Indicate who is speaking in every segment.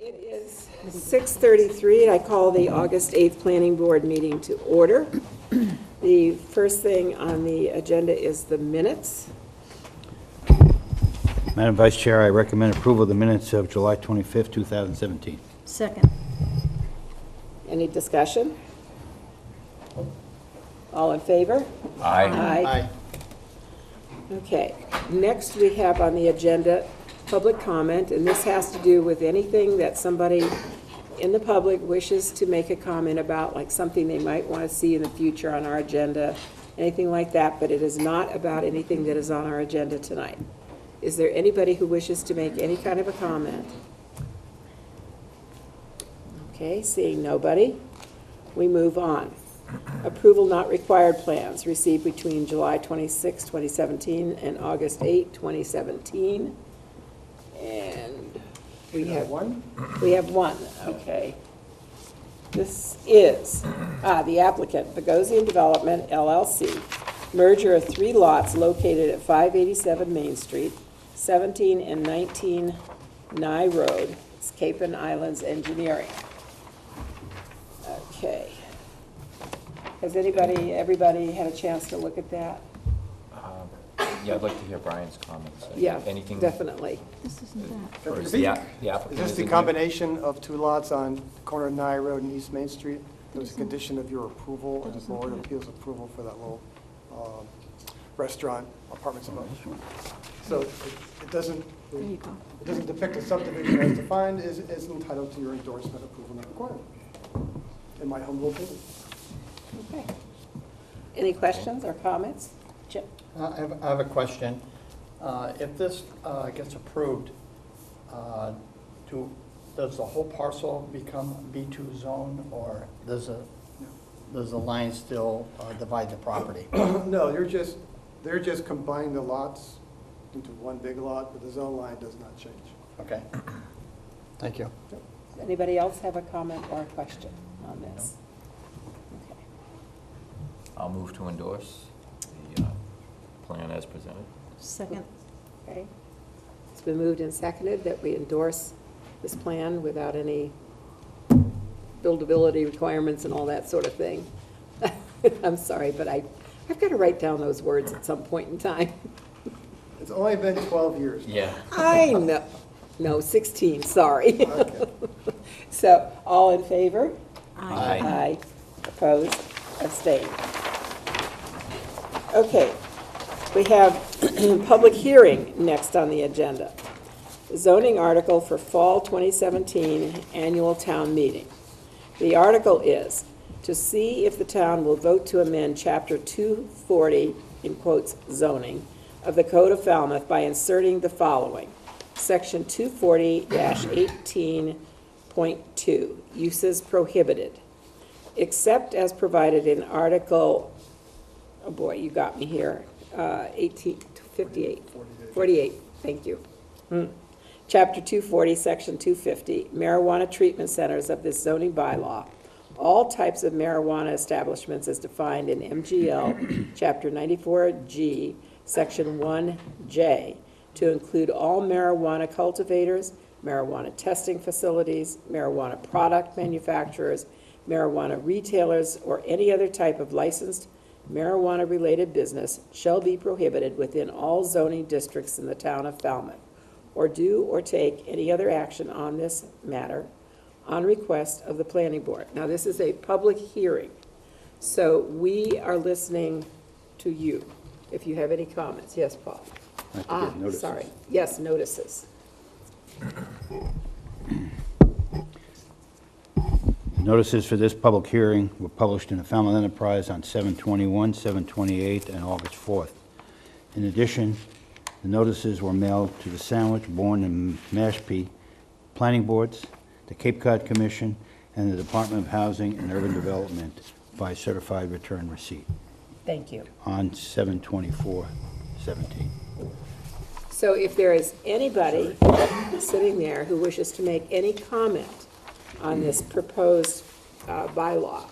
Speaker 1: It is 6:33. I call the August 8th Planning Board meeting to order. The first thing on the agenda is the minutes.
Speaker 2: Madam Vice Chair, I recommend approval of the minutes of July 25th, 2017.
Speaker 3: Second.
Speaker 1: Any discussion? All in favor?
Speaker 4: Aye.
Speaker 1: Aye. Okay, next we have on the agenda public comment, and this has to do with anything that somebody in the public wishes to make a comment about, like something they might want to see in the future on our agenda, anything like that, but it is not about anything that is on our agenda tonight. Is there anybody who wishes to make any kind of a comment? Okay, seeing nobody, we move on. Approval not required plans received between July 26, 2017 and August 8, 2017. And we have one? We have one, okay. This is the applicant, Bogosian Development, LLC, merger of 3 lots located at 587 Main Street, 17 and 19 Nye Road. It's Cape and Islands Engineering. Okay. Has everybody had a chance to look at that?
Speaker 4: Yeah, I'd like to hear Brian's comments.
Speaker 1: Yeah,
Speaker 4: Anything?
Speaker 1: Definitely.
Speaker 3: This isn't that.
Speaker 4: Or is the
Speaker 5: Is
Speaker 4: applicant?
Speaker 5: this the combination of 2 lots on the corner of Nye Road and East Main Street? There was a condition of your approval, and the board appeals approval for that little restaurant, apartments above. So it doesn't,
Speaker 3: There you go.
Speaker 5: it doesn't depict a subdivision as defined, is entitled to your endorsement, approval not required, in my humble opinion.
Speaker 1: Okay. Any questions or comments? Chip?
Speaker 6: I have a question. If this gets approved, does the whole parcel become B2 zone, or does the line still divide the property?
Speaker 5: No, they're just combining the lots into one big lot, but the zone line does not change.
Speaker 6: Okay. Thank you.
Speaker 1: Does anybody else have a comment or a question on this? Okay.
Speaker 4: I'll move to endorse the plan as presented.
Speaker 3: Second.
Speaker 1: Okay. It's been moved and seconded that we endorse this plan without any buildability requirements and all that sort of thing. I'm sorry, but I've got to write down those words at some point in time.
Speaker 5: It's only been 12 years.
Speaker 4: Yeah.
Speaker 1: I know. No, 16, sorry.
Speaker 5: Okay.
Speaker 1: So, all in favor?
Speaker 4: Aye.
Speaker 1: Aye. Opposed? Abstained. Okay, we have public hearing next on the agenda. Zoning article for fall 2017 annual town meeting. The article is to see if the town will vote to amend Chapter 240, in quotes, zoning, of the Code of Falmouth by inserting the following. Section 240-18.2, uses prohibited, except as provided in Article, oh boy, you got me here, 48, thank you. Chapter 240, Section 250, marijuana treatment centers of this zoning bylaw. All types of marijuana establishments as defined in MGL, Chapter 94G, Section 1J, to include all marijuana cultivators, marijuana testing facilities, marijuana product manufacturers, marijuana retailers, or any other type of licensed marijuana-related business shall be prohibited within all zoning districts in the town of Falmouth, or do or take any other action on this matter on request of the planning board. Now, this is a public hearing, so we are listening to you. If you have any comments. Yes, Paul?
Speaker 2: I have to get notices.
Speaker 1: Sorry. Yes, notices.
Speaker 2: Notices for this public hearing were published in the Falmouth Enterprise on 7/21, 7/28, and August 4th. In addition, the notices were mailed to the Sandwich, Bourne, and Mashpee Planning Boards, the Cape Cod Commission, and the Department of Housing and Urban Development by certified return receipt
Speaker 1: Thank you.
Speaker 2: on 7/24/17.
Speaker 1: So if there is anybody sitting there who wishes to make any comment on this proposed bylaw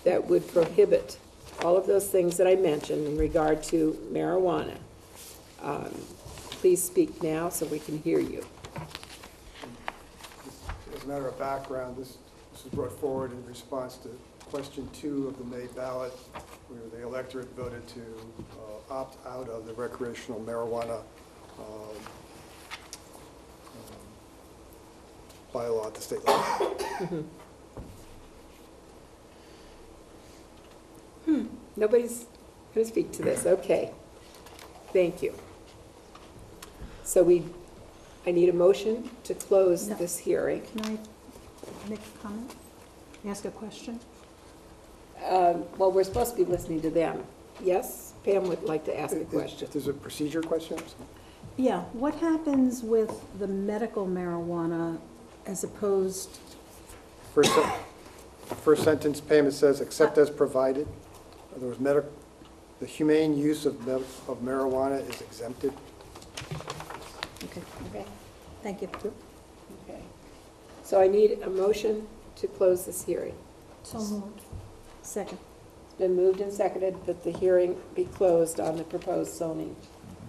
Speaker 1: that would prohibit all of those things that I mentioned in regard to marijuana, please speak now so we can hear you.
Speaker 5: a matter of background, this was brought forward in response to question 2 of the May ballot, where the electorate voted to opt out of the recreational marijuana bylaw at the state level.
Speaker 1: Nobody's going to speak to this, okay. Thank you. So I need a motion to close
Speaker 3: No.
Speaker 1: this hearing.
Speaker 3: Can I make a comment? Ask a question?
Speaker 1: Well, we're supposed to be listening to them. Yes, Pam would like to ask a question.
Speaker 5: If there's a procedure question?
Speaker 3: Yeah, what happens with the medical marijuana as opposed,
Speaker 5: First sentence, Pam, it says, except as provided. In other words, the humane use of marijuana is exempted.
Speaker 3: okay,
Speaker 1: Okay,
Speaker 3: thank you.
Speaker 1: okay. So I need a motion to close this hearing.
Speaker 3: So moved. Second.
Speaker 1: It's been moved and seconded that the hearing be closed on the proposed zoning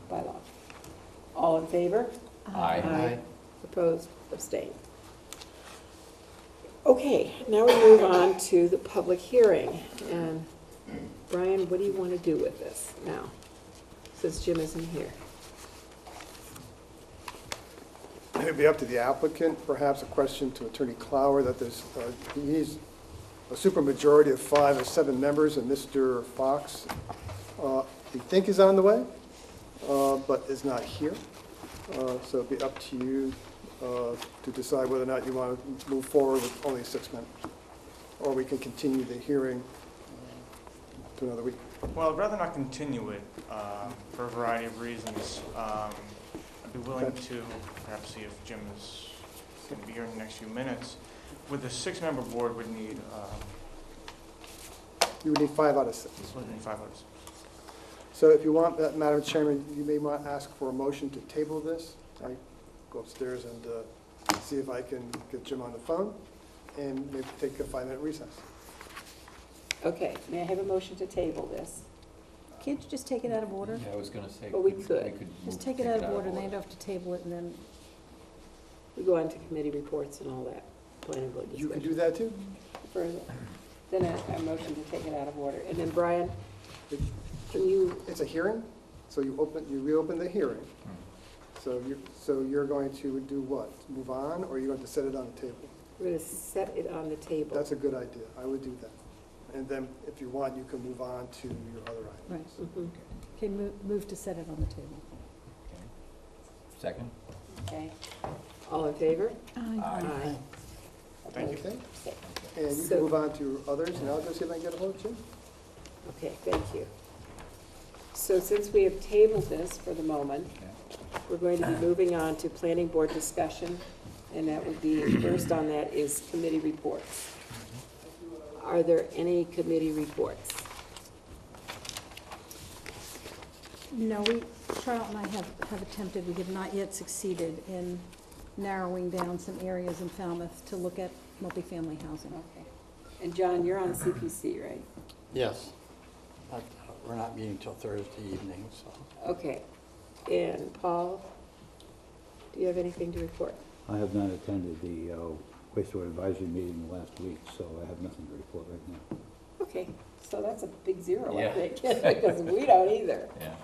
Speaker 1: bylaw. All in favor?
Speaker 4: Aye.
Speaker 1: Opposed, abstained. Okay, now we move on to the public hearing. And Brian, what do you want to do with this now, since Jim isn't here?
Speaker 5: It'd be up to the applicant, perhaps a question to Attorney Clower, that there's, he needs a supermajority of 5 or 7 members, and Mr. Fox, we think is on the way, but is not here. So it'd be up to you to decide whether or not you want to move forward with only 6 members. Or we can continue the hearing to another week.
Speaker 7: Well, I'd rather not continue it for a variety of reasons. I'd be willing to perhaps see if Jim is going to be here in the next few minutes. With a 6-member board, would need
Speaker 5: You would need 5 out of 6.
Speaker 7: 5 votes.
Speaker 5: So if you want, Madam Chairman, you may want to ask for a motion to table this. I go upstairs and see if I can get Jim on the phone and maybe take a 5-minute recess.
Speaker 1: Okay, may I have a motion to table this?
Speaker 3: Can't you just take it out of order?
Speaker 4: Yeah, I was gonna say.
Speaker 1: But we could.
Speaker 3: Just take it out of order, and they'd have to table it, and then,
Speaker 1: We go on to committee reports and all that, planning board
Speaker 5: You can
Speaker 1: discussion.
Speaker 5: do that too?
Speaker 1: Further. Then a motion to take it out of order. And then Brian, can you,
Speaker 5: It's a hearing, so you reopen the hearing. So you're going to do what? Move on, or you're going to set it on the table?
Speaker 1: we're going to set it on the table.
Speaker 5: That's a good idea. I would do that. And then if you want, you can move on to your other items.
Speaker 3: right.
Speaker 1: Mhm.
Speaker 3: Okay, move to set it on the table.
Speaker 4: Second?
Speaker 1: Okay. All in favor?
Speaker 3: Aye.
Speaker 7: Thank you.
Speaker 5: Okay? And you
Speaker 1: So-
Speaker 5: can move on to your others, and I'll go see if I can get a hold of Jim.
Speaker 1: Okay, thank you. So since we have tabled this for the moment, we're going to be moving on to planning board discussion, and that would be, first on that is committee reports. Are there any committee reports?
Speaker 3: No, Charlotte and I have attempted, we have not yet succeeded in narrowing down some areas in Falmouth to look at multifamily housing.
Speaker 1: Okay. And John, you're on CPC, right?
Speaker 6: Yes. But we're not meeting till Thursday evening, so.
Speaker 1: Okay. And Paul, do you have anything to report?
Speaker 2: I have not attended the wastewater advisory meeting last week, so I have nothing to report right now.
Speaker 1: Okay, so that's a big zero, I
Speaker 4: Yeah.
Speaker 1: think, because we don't either.
Speaker 4: Yeah.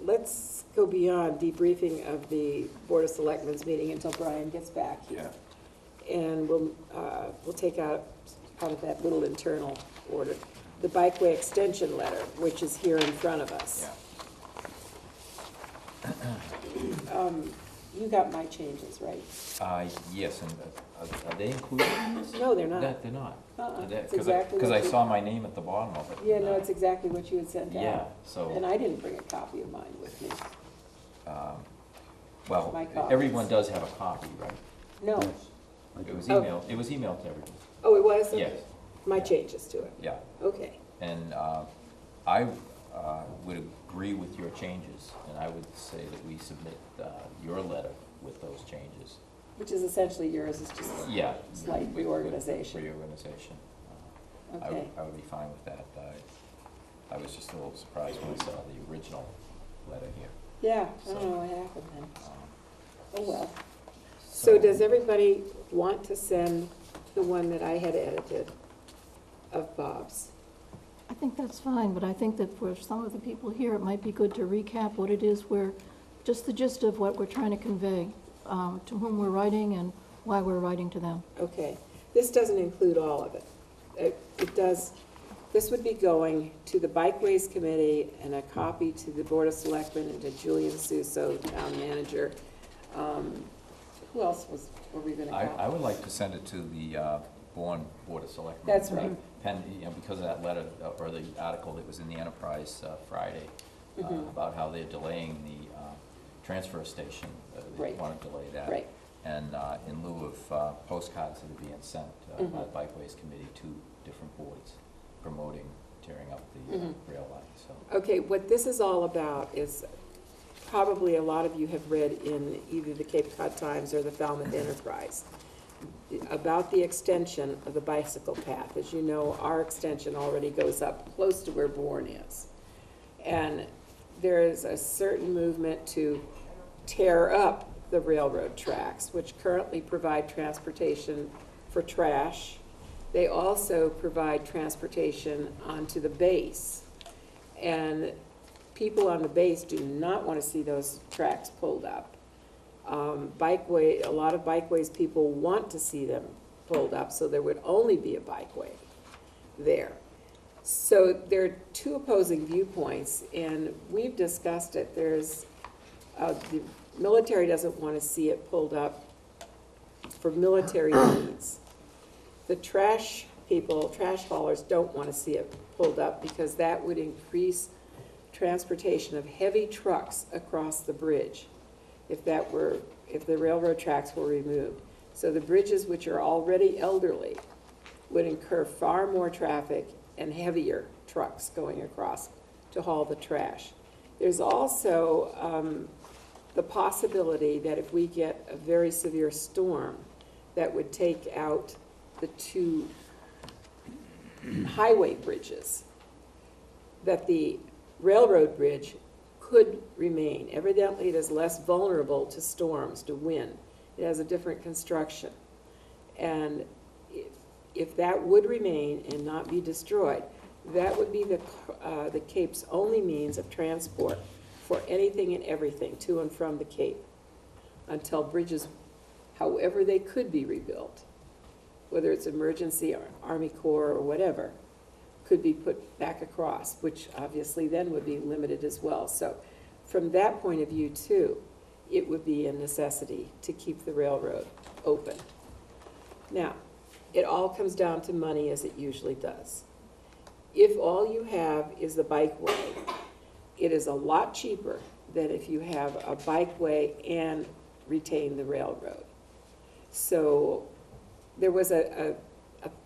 Speaker 1: Let's go beyond debriefing of the Board of Selectmen's meeting until Brian gets back here. And we'll take out of that little internal order, the bikeway extension letter, which is here in front of us.
Speaker 4: Yeah.
Speaker 1: You got my changes, right?
Speaker 4: Yes, and are they included in this?
Speaker 1: No, they're not.
Speaker 4: They're not.
Speaker 1: It's exactly
Speaker 4: Because
Speaker 1: what
Speaker 4: I
Speaker 1: you-
Speaker 4: saw my name at the bottom of it.
Speaker 1: Yeah, no, it's exactly what you had sent out.
Speaker 4: Yeah, so.
Speaker 1: And I didn't bring a copy of mine with me.
Speaker 4: Well,
Speaker 1: my copies.
Speaker 4: everyone does have a copy, right?
Speaker 1: No.
Speaker 2: Yes, I do.
Speaker 4: It was
Speaker 1: Oh.
Speaker 4: emailed to everyone.
Speaker 1: Oh, it was? Okay.
Speaker 4: Yes.
Speaker 1: My changes to it.
Speaker 4: Yeah,
Speaker 1: Okay.
Speaker 4: and I would agree with your changes, and I would say that we submit your letter with those changes.
Speaker 1: Which is essentially yours, it's just
Speaker 4: Yeah.
Speaker 1: slight
Speaker 4: with
Speaker 1: reorganization.
Speaker 4: Reorganization.
Speaker 1: Okay.
Speaker 4: I would be fine with that. I was just a little surprised when I saw the original letter here.
Speaker 1: Yeah, I don't know what happened then. Oh, well. So does everybody want to send the one that I had edited of Bob's?
Speaker 8: I think that's fine, but I think that for some of the people here, it might be good to recap what it is just the gist of what we're trying to convey, to whom we're writing and why we're writing to them.
Speaker 1: Okay. This doesn't include all of it. It does, this would be going to the Bikeways Committee and a copy to the Board of Selectmen and to Julian Suso, Town Manager. Who else were we gonna
Speaker 4: I
Speaker 1: have?
Speaker 4: would like to send it to the Board of Selectmen.
Speaker 1: That's right.
Speaker 4: Because of that letter, or the article that was in the Enterprise Friday, about how they're delaying the transfer station. They
Speaker 1: Right.
Speaker 4: want to delay that.
Speaker 1: Right.
Speaker 4: And in lieu of postcards that are being sent by the Bikeways Committee to different boards promoting tearing up the rail line, so.
Speaker 1: Okay, what this is all about is, probably a lot of you have read in either the Cape Cod Times or the Falmouth Enterprise, about the extension of the bicycle path. As you know, our extension already goes up close to where Bourne is. And there is a certain movement to tear up the railroad tracks, which currently provide transportation for trash. They also provide transportation onto the base. And people on the base do not want to see those tracks pulled up. A lot of bikeways people want to see them pulled up, so there would only be a bikeway there. So there are two opposing viewpoints, and we've discussed it. There's, the military doesn't want to see it pulled up for military needs. The trash people, trash haulers, don't want to see it pulled up because that would increase transportation of heavy trucks across the bridge if the railroad tracks were removed. So the bridges, which are already elderly, would incur far more traffic and heavier trucks going across to haul the trash. There's also the possibility that if we get a very severe storm that would take out the two highway bridges, that the railroad bridge could remain. Evidently, it is less vulnerable to storms, to wind. It has a different construction. And if that would remain and not be destroyed, that would be the Cape's only means of transport for anything and everything to and from the Cape until bridges, however they could be rebuilt, whether it's emergency or Army Corps or whatever, could be put back across, which obviously then would be limited as well. So from that point of view too, it would be a necessity to keep the railroad open. Now, it all comes down to money, as it usually does. If all you have is the bikeway, it is a lot cheaper than if you have a bikeway and retain the railroad. So there was a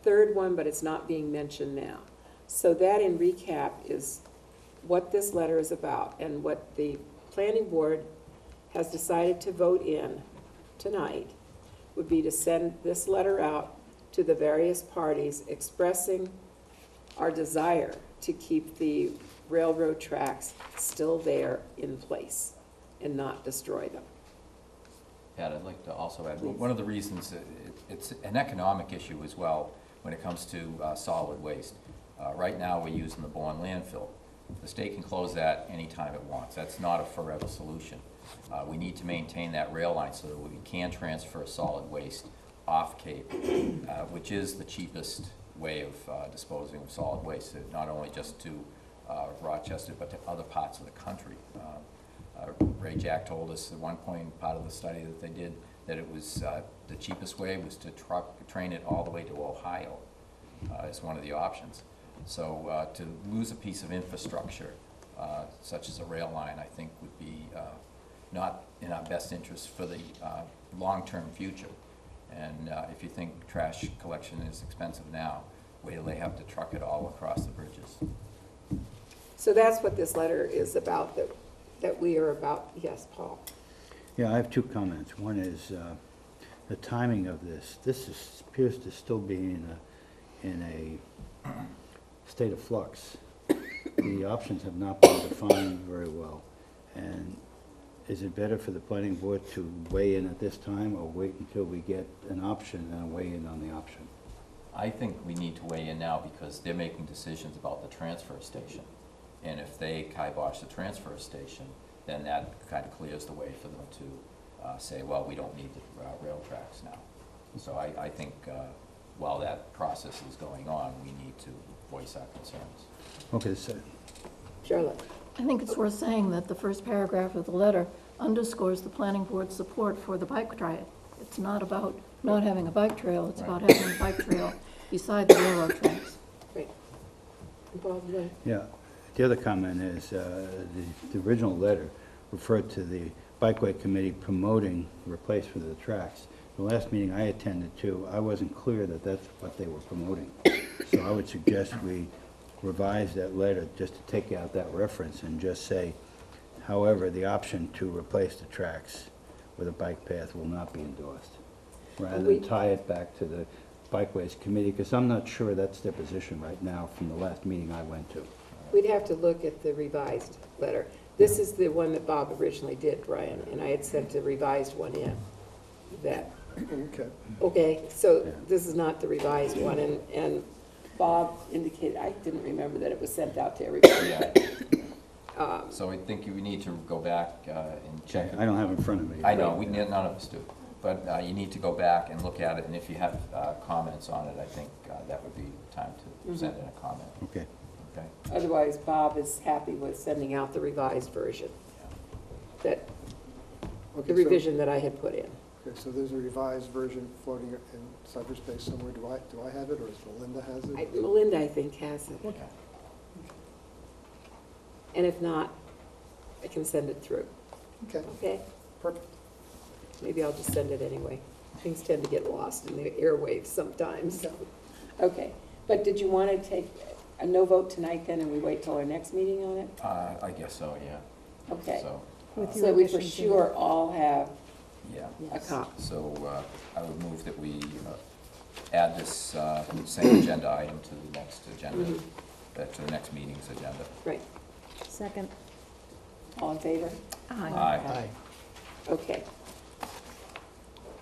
Speaker 1: third one, but it's not being mentioned now. So that, in recap, is what this letter is about and what the planning board has decided to vote in tonight would be to send this letter out to the various parties expressing our desire to keep the railroad tracks still there in place and not destroy them.
Speaker 4: Pat, I'd like to also add, one of the reasons, it's an economic issue as well when it comes to solid waste. Right now, we're using the Bourne landfill. The state can close that anytime it wants. That's not a forever solution. We need to maintain that rail line so that we can transfer solid waste off Cape, which is the cheapest way of disposing of solid waste, not only just to Rochester, but to other parts of the country. Ray Jack told us at one point, part of the study that they did, that it was the cheapest way was to train it all the way to Ohio as one of the options. So to lose a piece of infrastructure, such as a rail line, I think would be not in our best interest for the long-term future. And if you think trash collection is expensive now, wait till they have to truck it all across the bridges.
Speaker 1: So that's what this letter is about, that we are about. Yes, Paul?
Speaker 2: Yeah, I have two comments. One is the timing of this. This appears to still be in a state of flux. The options have not been defined very well. And is it better for the planning board to weigh in at this time, or wait until we get an option and weigh in on the option?
Speaker 4: I think we need to weigh in now because they're making decisions about the transfer station. And if they kibosh the transfer station, then that kind of clears the way for them to say, well, we don't need the rail tracks now. So I think while that process is going on, we need to voice our concerns.
Speaker 2: Okay, so,
Speaker 1: Charlotte?
Speaker 8: I think it's worth saying that the first paragraph of the letter underscores the planning board's support for the bike trail. It's not about not having a bike trail, it's about having a bike trail beside the railroad tracks.
Speaker 1: Right. Bob, no.
Speaker 2: yeah, the other comment is, the original letter referred to the Bikeway Committee promoting replacement of the tracks. The last meeting I attended to, I wasn't clear that that's what they were promoting. So I would suggest we revise that letter just to take out that reference and just say, however, the option to replace the tracks with a bike path will not be endorsed, rather than tie it back to the Bikeways Committee, because I'm not sure that's their position right now from the last meeting I went to.
Speaker 1: We'd have to look at the revised letter. This is the one that Bob originally did, Brian, and I had sent a revised one in. That,
Speaker 5: Okay.
Speaker 1: okay, so
Speaker 2: Yeah.
Speaker 1: this is not the revised one, and Bob indicated, I didn't remember that it was sent out to everybody.
Speaker 4: Yeah. So I think you need to go back and check.
Speaker 2: I don't have it in front of me.
Speaker 4: I know, none of us do. But you need to go back and look at it, and if you have comments on it, I think that would be time to send in a comment,
Speaker 2: Okay.
Speaker 4: okay?
Speaker 1: Otherwise, Bob is happy with sending out the revised version, that,
Speaker 5: Okay,
Speaker 1: the revision that I had put in.
Speaker 5: Okay, so there's a revised version floating in cyberspace somewhere. Do I have it, or is Melinda has it?
Speaker 1: Melinda, I think, has it.
Speaker 4: Yeah.
Speaker 1: And if not, I can send it through,
Speaker 5: Okay,
Speaker 1: okay?
Speaker 5: perfect.
Speaker 1: Maybe I'll just send it anyway. Things tend to get lost in the airwaves sometimes.
Speaker 5: Okay.
Speaker 1: Okay, but did you want to take a no vote tonight then, and we wait till our next meeting on it?
Speaker 4: I guess so, yeah.
Speaker 1: Okay,
Speaker 4: So,
Speaker 3: With
Speaker 1: so
Speaker 3: your
Speaker 1: we for
Speaker 3: additions in
Speaker 1: sure all have
Speaker 4: yeah.
Speaker 1: a copy.
Speaker 4: So I would move that we add this same agenda item to the next agenda, to the next meeting's agenda.
Speaker 1: Right,
Speaker 3: Second.
Speaker 1: all in favor?
Speaker 4: Aye.
Speaker 1: Okay.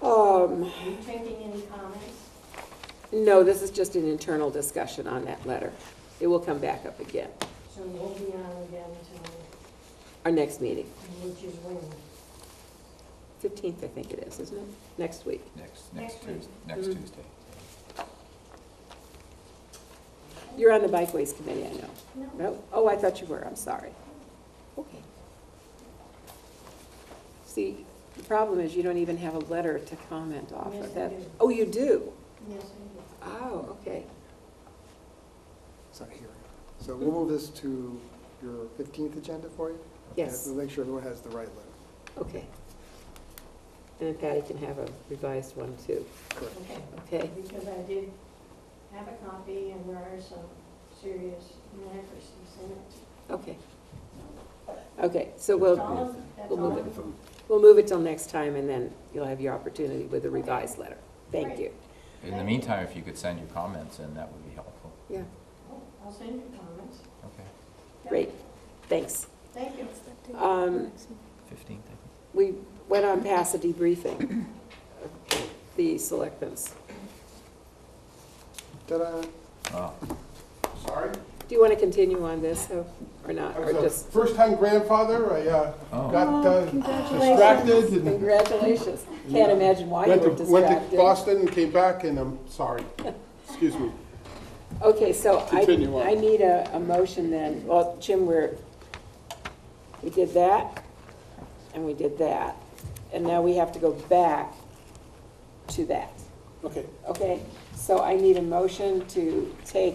Speaker 9: Are you taking any comments?
Speaker 1: No, this is just an internal discussion on that letter. It will come back up again,
Speaker 9: So we'll be on again till,
Speaker 1: our next meeting.
Speaker 9: which is when?
Speaker 1: 15th, I think it is, isn't it? Next week.
Speaker 4: Next
Speaker 9: Next week.
Speaker 4: Tuesday. Next
Speaker 1: Mhm.
Speaker 4: Tuesday.
Speaker 1: You're on the Bikeways Committee, I know.
Speaker 9: No.
Speaker 1: No? Oh, I thought you were, I'm sorry. Okay. See, the problem is you don't even have a letter to comment off
Speaker 9: Yes,
Speaker 1: of
Speaker 9: I
Speaker 1: that.
Speaker 9: do.
Speaker 1: Oh, you do?
Speaker 9: Yes, I
Speaker 1: Oh, okay.
Speaker 5: It's not here. So we'll move this to your 15th agenda for you?
Speaker 1: Yes,
Speaker 5: We'll make sure everyone has the right letter.
Speaker 1: okay. And then Patty can have a revised one too,
Speaker 5: Correct.
Speaker 9: do. Okay.
Speaker 1: okay?
Speaker 9: Because I did have a copy and there are some serious inaccuracies in it.
Speaker 1: Okay. Okay, so we'll
Speaker 9: That's
Speaker 1: we'll
Speaker 9: all.
Speaker 1: move it. We'll move it till next time, and then you'll have your opportunity with a revised letter. Thank
Speaker 9: Great.
Speaker 1: you.
Speaker 4: In the meantime, if you could send your comments in, that would be helpful.
Speaker 1: Yeah,
Speaker 9: Oh, I'll send you comments.
Speaker 4: Okay.
Speaker 1: great, thanks.
Speaker 9: Thank you.
Speaker 4: 15th, I think.
Speaker 1: We went on past the debriefing of the selectmen's.
Speaker 5: Ta-da.
Speaker 4: Oh,
Speaker 10: Sorry?
Speaker 1: Do you want to continue on this, or not,
Speaker 10: I
Speaker 1: or
Speaker 10: was a
Speaker 1: just,
Speaker 10: first-time grandfather. I
Speaker 4: Oh.
Speaker 10: got
Speaker 3: Congratulations.
Speaker 10: distracted and
Speaker 1: congratulations. Can't imagine why you
Speaker 10: went
Speaker 1: were
Speaker 10: to
Speaker 1: distracted.
Speaker 10: Boston and came back, and I'm sorry. Excuse me.
Speaker 1: Okay, so
Speaker 10: Continue on.
Speaker 1: I need a motion then, well, Jim, we did that, and we did that, and now we have to go back to that,
Speaker 10: Okay.
Speaker 1: okay? So I need a motion to take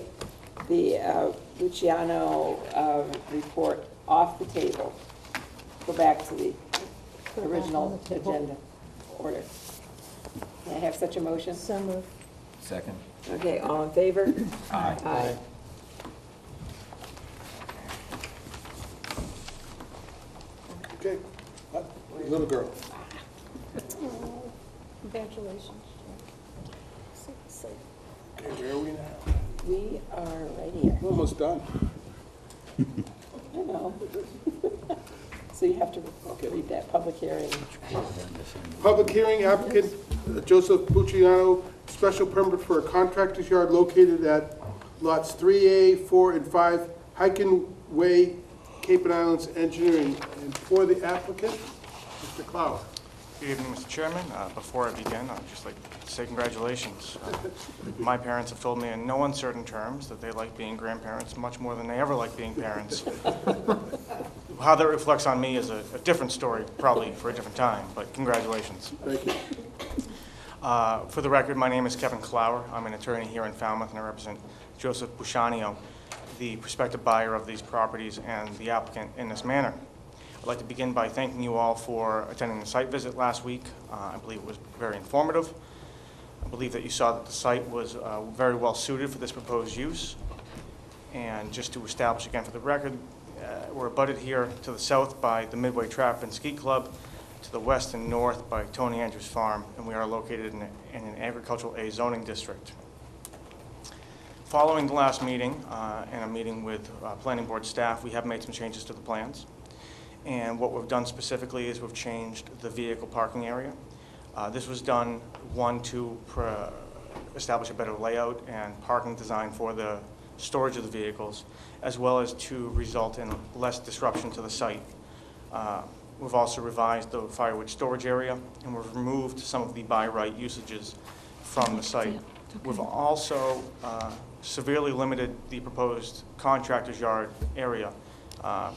Speaker 1: the Luciano report off the table, go back to the
Speaker 3: Put it back on
Speaker 1: original
Speaker 3: the table.
Speaker 1: agenda order. May I have such a motion?
Speaker 3: So moved.
Speaker 4: second?
Speaker 1: Okay, all in favor?
Speaker 4: Aye.
Speaker 1: Aye.
Speaker 10: Okay. Little girl.
Speaker 3: Congratulations.
Speaker 10: Okay, where are we now?
Speaker 1: We are right here.
Speaker 10: We're almost done.
Speaker 1: I know. So you have to read that public hearing.
Speaker 10: Public hearing, applicant Joseph Bucciano, special permit for a contractor's yard located at lots 3A, 4, and 5, Hiken Way, Cape and Islands Engineering. And for the applicant, Mr. Clower.
Speaker 7: Good evening, Mr. Chairman. Before I begin, I'd just like to say congratulations. My parents have told me in no uncertain terms that they like being grandparents much more than they ever like being parents. How that reflects on me is a different story, probably for a different time, but congratulations.
Speaker 10: Thank you.
Speaker 7: For the record, my name is Kevin Clower. I'm an attorney here in Falmouth, and I represent Joseph Bucciano, the prospective buyer of these properties and the applicant in this manner. I'd like to begin by thanking you all for attending the site visit last week. I believe it was very informative. I believe that you saw that the site was very well suited for this proposed use. And just to establish again for the record, we're abutted here to the south by the Midway Trap and Ski Club, to the west and north by Tony Andrews Farm, and we are located in an agricultural A zoning district. Following the last meeting and a meeting with planning board staff, we have made some changes to the plans. And what we've done specifically is we've changed the vehicle parking area. This was done, one, to establish a better layout and parking design for the storage of the vehicles, as well as to result in less disruption to the site. We've also revised the firewood storage area, and we've removed some of the by right usages from the site. We've also severely limited the proposed contractor's yard area.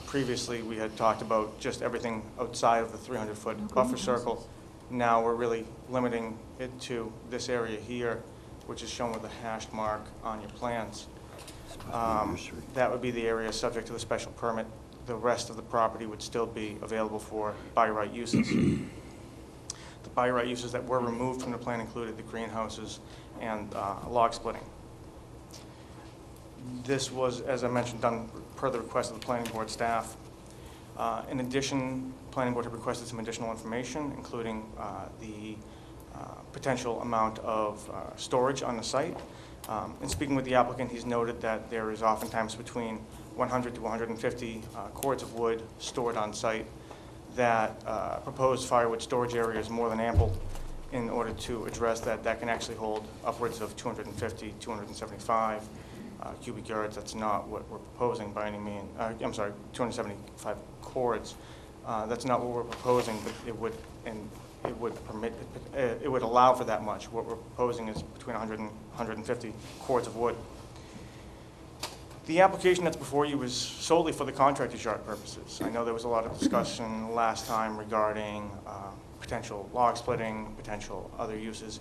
Speaker 7: Previously, we had talked about just everything outside of the 300-foot buffer circle. Now we're really limiting it to this area here, which is shown with a hashed mark on your plans. That would be the area subject to the special permit. The rest of the property would still be available for by right uses. The by right uses that were removed from the plan included the greenhouses and log splitting. This was, as I mentioned, done per the request of the planning board staff. In addition, the planning board had requested some additional information, including the potential amount of storage on the site. In speaking with the applicant, he's noted that there is oftentimes between 100 to 150 cords of wood stored on site. That proposed firewood storage area is more than ample in order to address that. That can actually hold upwards of 250, 275 cubic yards. That's not what we're proposing by any means. I'm sorry, 275 cords. That's not what we're proposing, but it would allow for that much. What we're proposing is between 100 and 150 cords of wood. The application that's before you is solely for the contractor's yard purposes. I know there was a lot of discussion last time regarding potential log splitting, potential other uses.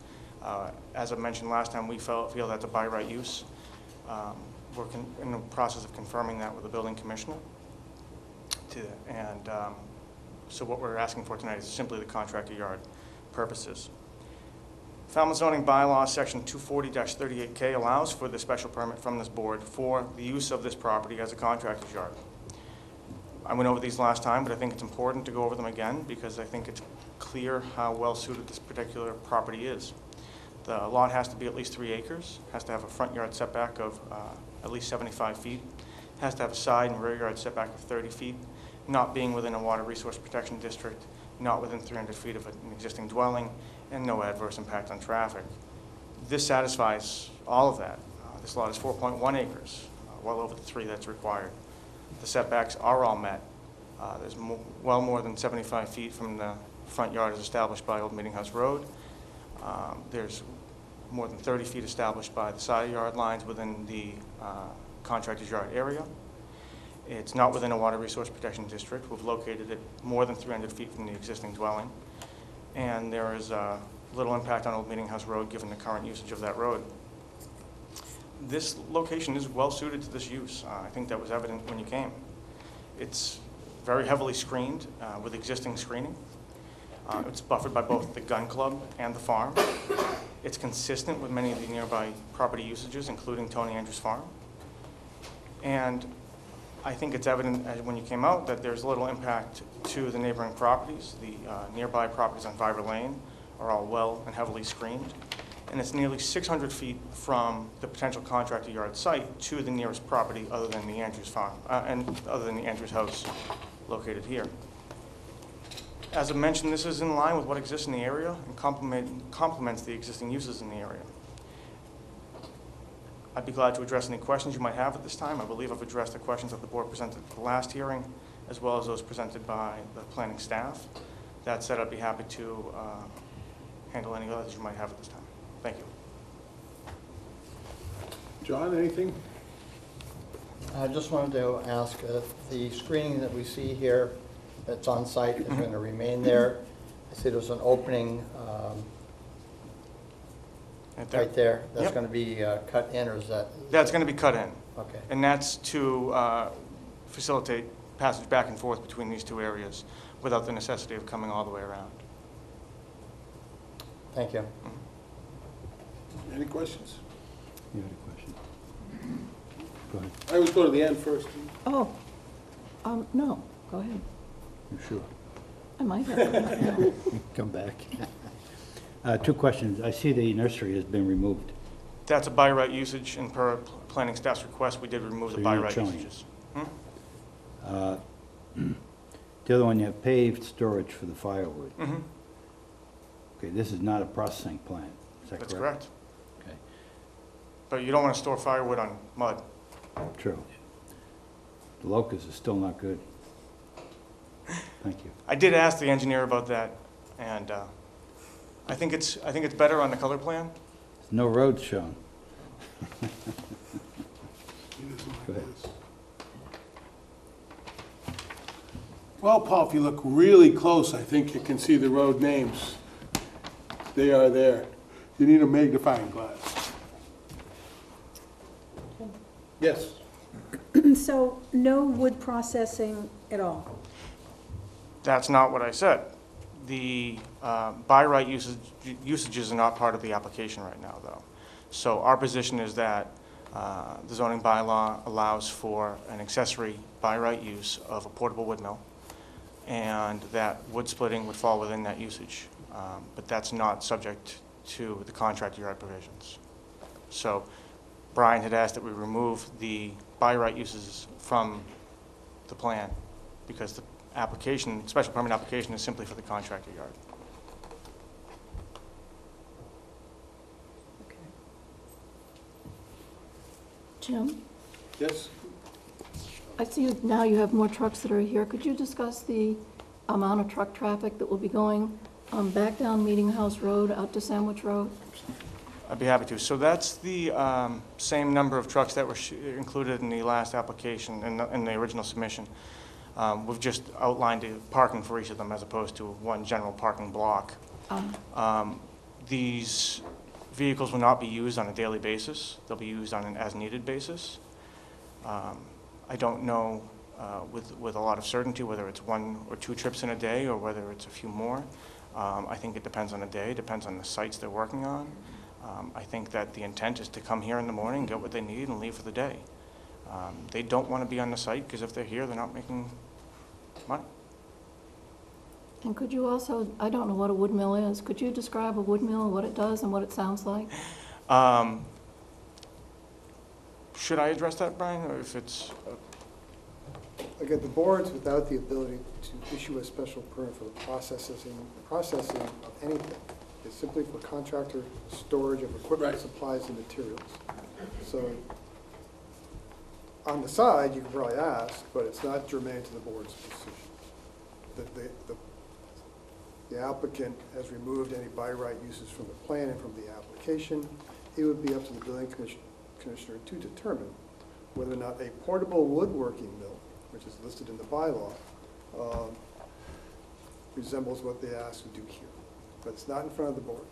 Speaker 7: As I mentioned last time, we feel that's a by right use. We're in the process of confirming that with the building commissioner. So what we're asking for tonight is simply the contractor yard purposes. Falmouth zoning bylaw section 240-38K allows for the special permit from this board for the use of this property as a contractor's yard. I went over these last time, but I think it's important to go over them again because I think it's clear how well suited this particular property is. The lot has to be at least 3 acres, has to have a front yard setback of at least 75 feet, has to have a side and rear yard setback of 30 feet, not being within a water resource protection district, not within 300 feet of an existing dwelling, and no adverse impact on traffic. This satisfies all of that. This lot is 4.1 acres, well over the 3 that's required. The setbacks are all met. There's well more than 75 feet from the front yard as established by Old Meeting House Road. There's more than 30 feet established by the side yard lines within the contractor's yard area. It's not within a water resource protection district. We've located it more than 300 feet from the existing dwelling. And there is little impact on Old Meeting House Road given the current usage of that road. This location is well suited to this use. I think that was evident when you came. It's very heavily screened with existing screening. It's buffered by both the gun club and the farm. It's consistent with many of the nearby property usages, including Tony Andrews Farm. And I think it's evident when you came out that there's little impact to the neighboring properties. The nearby properties on Viver Lane are all well and heavily screened. And it's nearly 600 feet from the potential contractor yard site to the nearest property other than the Andrews Farm, and other than the Andrews house located here. As I mentioned, this is in line with what exists in the area and complements the existing uses in the area. I'd be glad to address any questions you might have at this time. I believe I've addressed the questions that the board presented at the last hearing, as well as those presented by the planning staff. That said, I'd be happy to handle any others you might have at this time. Thank you.
Speaker 10: John, anything?
Speaker 6: I just wanted to ask, the screening that we see here that's on site is going to remain there. I see there's an opening right there. That's
Speaker 7: Yep.
Speaker 6: going to be cut in, or is that?
Speaker 7: That's going to be cut in.
Speaker 6: Okay.
Speaker 7: And that's to facilitate passage back and forth between these two areas without the necessity of coming all the way around.
Speaker 6: Thank you.
Speaker 10: Any questions?
Speaker 2: You had a question? Go ahead.
Speaker 10: I always go to the end first.
Speaker 8: Oh, no, go ahead.
Speaker 2: You sure?
Speaker 8: I might have.
Speaker 2: Come back. Two questions. I see the nursery has been removed.
Speaker 7: That's a by right usage, and per planning staff's request, we did remove
Speaker 2: So
Speaker 7: the
Speaker 2: you're
Speaker 7: by
Speaker 2: not
Speaker 7: right
Speaker 2: showing it?
Speaker 7: usages.
Speaker 2: The other one, you have paved storage for the firewood.
Speaker 7: Mm-hmm.
Speaker 2: Okay, this is not a processing plant, is that correct?
Speaker 7: That's correct.
Speaker 2: Okay,
Speaker 7: But you don't want to store firewood on mud.
Speaker 2: true. The locust is still not good. Thank you.
Speaker 7: I did ask the engineer about that, and I think it's better on the color plan.
Speaker 2: There's no roads shown. Go ahead.
Speaker 10: Well, Paul, if you look really close, I think you can see the road names. They are there. You need a magnifying glass. Yes.
Speaker 3: So no wood processing at all?
Speaker 7: That's not what I said. The by right usages are not part of the application right now, though. So our position is that the zoning bylaw allows for an accessory by right use of a portable wood mill, and that wood splitting would fall within that usage. But that's not subject to the contract yard provisions. So Brian had asked that we remove the by right uses from the plan because the application, special permit application, is simply for the contractor yard.
Speaker 8: Jim,
Speaker 10: Yes?
Speaker 8: I see now you have more trucks that are here. Could you discuss the amount of truck traffic that will be going back down Meeting House Road out to Sandwich Road?
Speaker 7: I'd be happy to. So that's the same number of trucks that were included in the last application, in the original submission. We've just outlined parking for each of them as opposed to one general parking block. These vehicles will not be used on a daily basis. They'll be used on an as-needed basis. I don't know with a lot of certainty whether it's 1 or 2 trips in a day or whether it's a few more. I think it depends on the day, depends on the sites they're working on. I think that the intent is to come here in the morning, get what they need, and leave for the day. They don't want to be on the site because if they're here, they're not making money.
Speaker 8: And could you also, I don't know what a wood mill is, could you describe a wood mill, what it does and what it sounds like?
Speaker 7: Should I address that, Brian, or if it's...
Speaker 5: Again, the board's without the ability to issue a special permit for the processing of anything. It's simply for contractor storage of equipment,
Speaker 10: Right.
Speaker 5: supplies, and materials. So on the side, you can probably ask, but it's not germane to the board's decision. The applicant has removed any by right uses from the plan and from the application. It would be up to the building commissioner to determine whether or not a portable woodworking mill, which is listed in the bylaw, resembles what they asked to do here. But it's not in front of the board.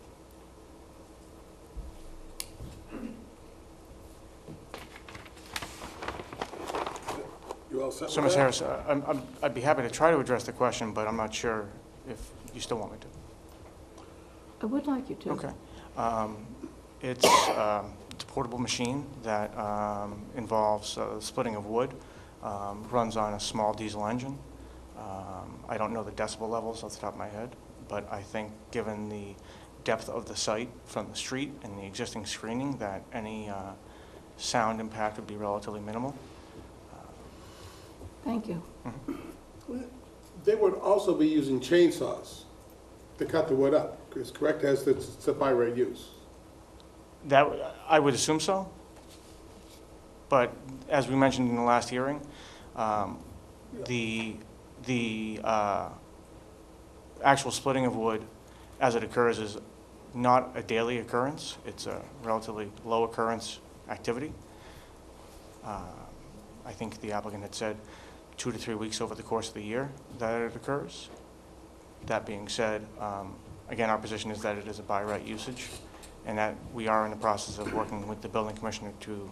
Speaker 10: You all set
Speaker 7: So,
Speaker 10: with
Speaker 7: Ms.
Speaker 10: that?
Speaker 7: Harris, I'd be happy to try to address the question, but I'm not sure if you still want me to.
Speaker 8: I would like you to.
Speaker 7: Okay. It's a portable machine that involves splitting of wood, runs on a small diesel engine. I don't know the decibel levels off the top of my head, but I think given the depth of the site from the street and the existing screening, that any sound impact would be relatively minimal.
Speaker 8: Thank you.
Speaker 10: they would also be using chainsaws to cut the wood up, is correct, as it's a by right use?
Speaker 7: That, I would assume so. But as we mentioned in the last hearing, the actual splitting of wood as it occurs is not a daily occurrence. It's a relatively low occurrence activity. I think the applicant had said 2 to 3 weeks over the course of the year that it occurs. That being said, again, our position is that it is a by right usage, and that we are in the process of working with the building commissioner to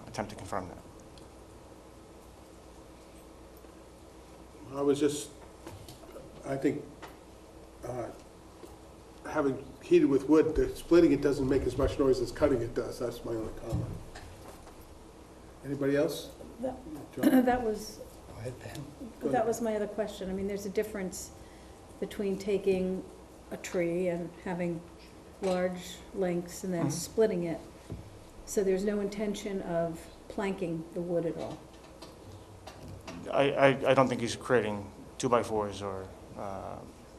Speaker 7: attempt to confirm that.
Speaker 10: I think, having heated with wood, the splitting it doesn't make as much noise as cutting it does. That's my only comment. Anybody else? John?
Speaker 3: That was,
Speaker 6: Go ahead, Pam.
Speaker 3: that was my other question. I mean, there's a difference between taking a tree and having large lengths and then splitting it. So there's no intention of planking the wood at all.
Speaker 7: I don't think he's creating 2x4s or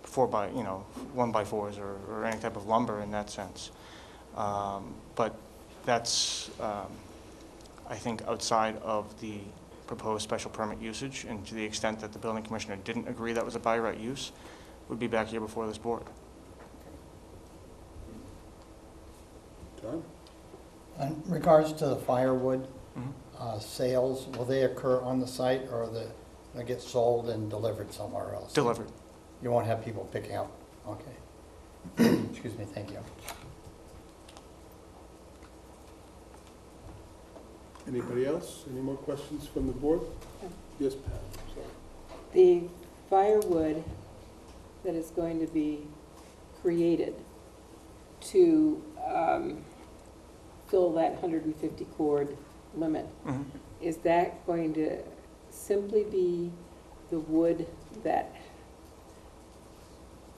Speaker 7: 1x4s or any type of lumber in that sense. But that's, I think, outside of the proposed special permit usage, and to the extent that the building commissioner didn't agree that was a by right use, would be back here before this board.
Speaker 10: John?
Speaker 6: In regards to the firewood sales, will they occur on the site, or they get sold and delivered somewhere else?
Speaker 7: Delivered.
Speaker 6: You won't have people picking up? Okay. Excuse me, thank you.
Speaker 10: Anybody else? Any more questions from the board? Yes, Pat, sorry.
Speaker 1: The firewood that is going to be created to fill that 150 cord limit, is that going to simply be the wood that,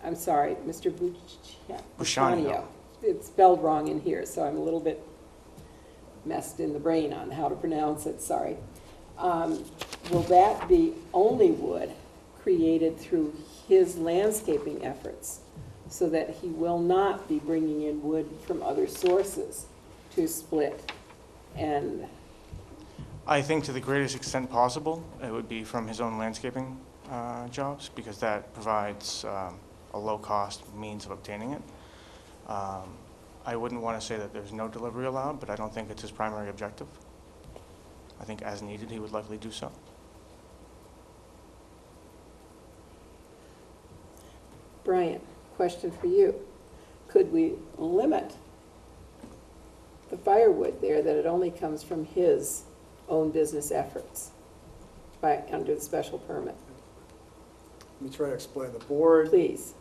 Speaker 1: I'm sorry, Mr. Busciano. It's spelled wrong in here, so I'm a little bit messed in the brain on how to pronounce it, sorry. Will that be only wood created through his landscaping efforts, so that he will not be bringing in wood from other sources to split? And
Speaker 7: I think to the greatest extent possible, it would be from his own landscaping jobs, because that provides a low-cost means of obtaining it. I wouldn't want to say that there's no delivery allowed, but I don't think it's his primary objective. I think as needed, he would likely do so.
Speaker 1: Brian, question for you. Could we limit the firewood there, that it only comes from his own business efforts under the special permit?
Speaker 5: Let me try to explain. The board
Speaker 1: Please.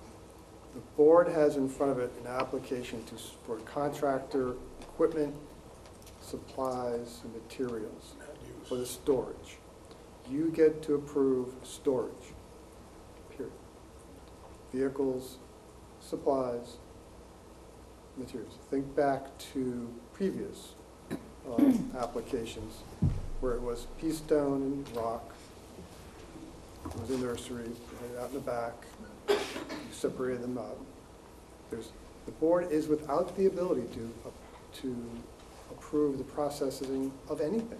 Speaker 5: The board has in front of it an application for contractor equipment, supplies, and materials for the storage. You get to approve storage, period. Vehicles, supplies, materials. Think back to previous applications where it was pea stone and rock. It was a nursery, right out in the back. You separated them out. The board is without the ability to approve the processing of anything,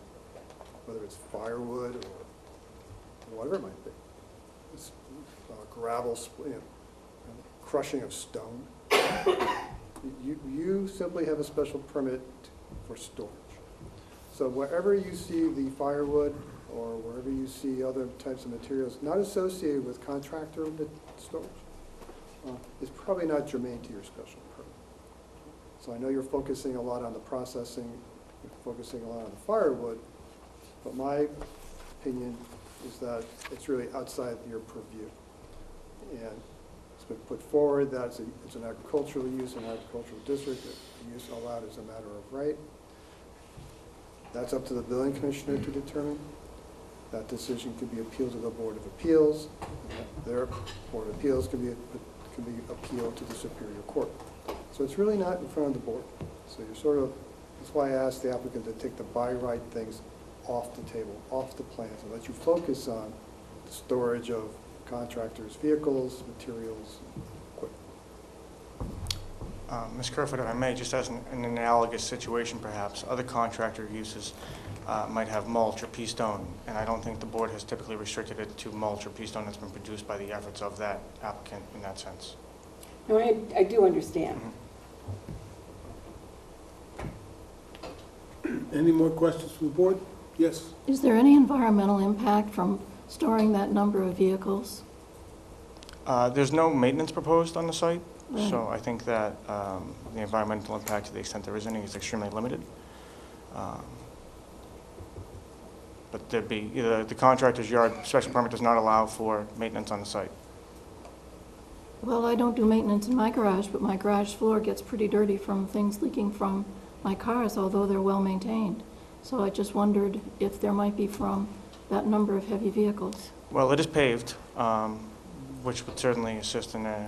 Speaker 5: whether it's firewood or whatever it might be. It's gravel, crushing of stone. You simply have a special permit for storage. So wherever you see the firewood or wherever you see other types of materials not associated with contractor storage, is probably not germane to your special permit. So I know you're focusing a lot on the processing, you're focusing a lot on the firewood, but my opinion is that it's really outside your purview. And it's been put forward that it's an agricultural use in an agricultural district, the use allowed as a matter of right. That's up to the building commissioner to determine. That decision can be appealed to the Board of Appeals. Their Board of Appeals can be appealed to the Superior Court. So it's really not in front of the board. So you're that's why I asked the applicant to take the by right things off the table, off the plans, and let you focus on the storage of contractors' vehicles, materials, equipment.
Speaker 7: Ms. Kerfoot, if I may, just as an analogous situation perhaps, other contractor uses might have mulch or pea stone, and I don't think the board has typically restricted it to mulch or pea stone that's been produced by the efforts of that applicant in that sense.
Speaker 1: No, I do understand.
Speaker 10: Any more questions from the board? Yes?
Speaker 8: Is there any environmental impact from storing that number of vehicles?
Speaker 7: There's no maintenance proposed on the site,
Speaker 8: Right.
Speaker 7: so I think that the environmental impact, to the extent there is any, is extremely limited. But there'd be, the contractor's yard special permit does not allow for maintenance on the site.
Speaker 8: Well, I don't do maintenance in my garage, but my garage floor gets pretty dirty from things leaking from my cars, although they're well-maintained. So I just wondered if there might be from that number of heavy vehicles.
Speaker 7: Well, it is paved, which would certainly assist in the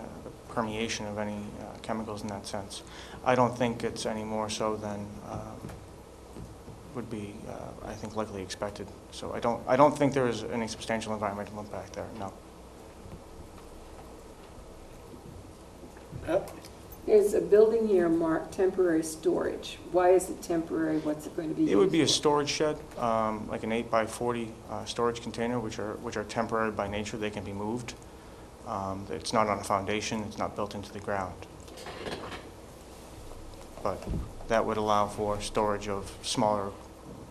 Speaker 7: permeation of any chemicals in that sense. I don't think it's any more so than would be, I think, likely expected. So I don't think there is any substantial environmental impact there, no.
Speaker 10: Pat?
Speaker 1: There's a building here marked temporary storage. Why is it temporary? What's it going to be used
Speaker 7: It would be a
Speaker 1: for?
Speaker 7: storage shed, like an 8x40 storage container, which are temporary by nature. They can be moved. It's not on a foundation. It's not built into the ground. But that would allow for storage of smaller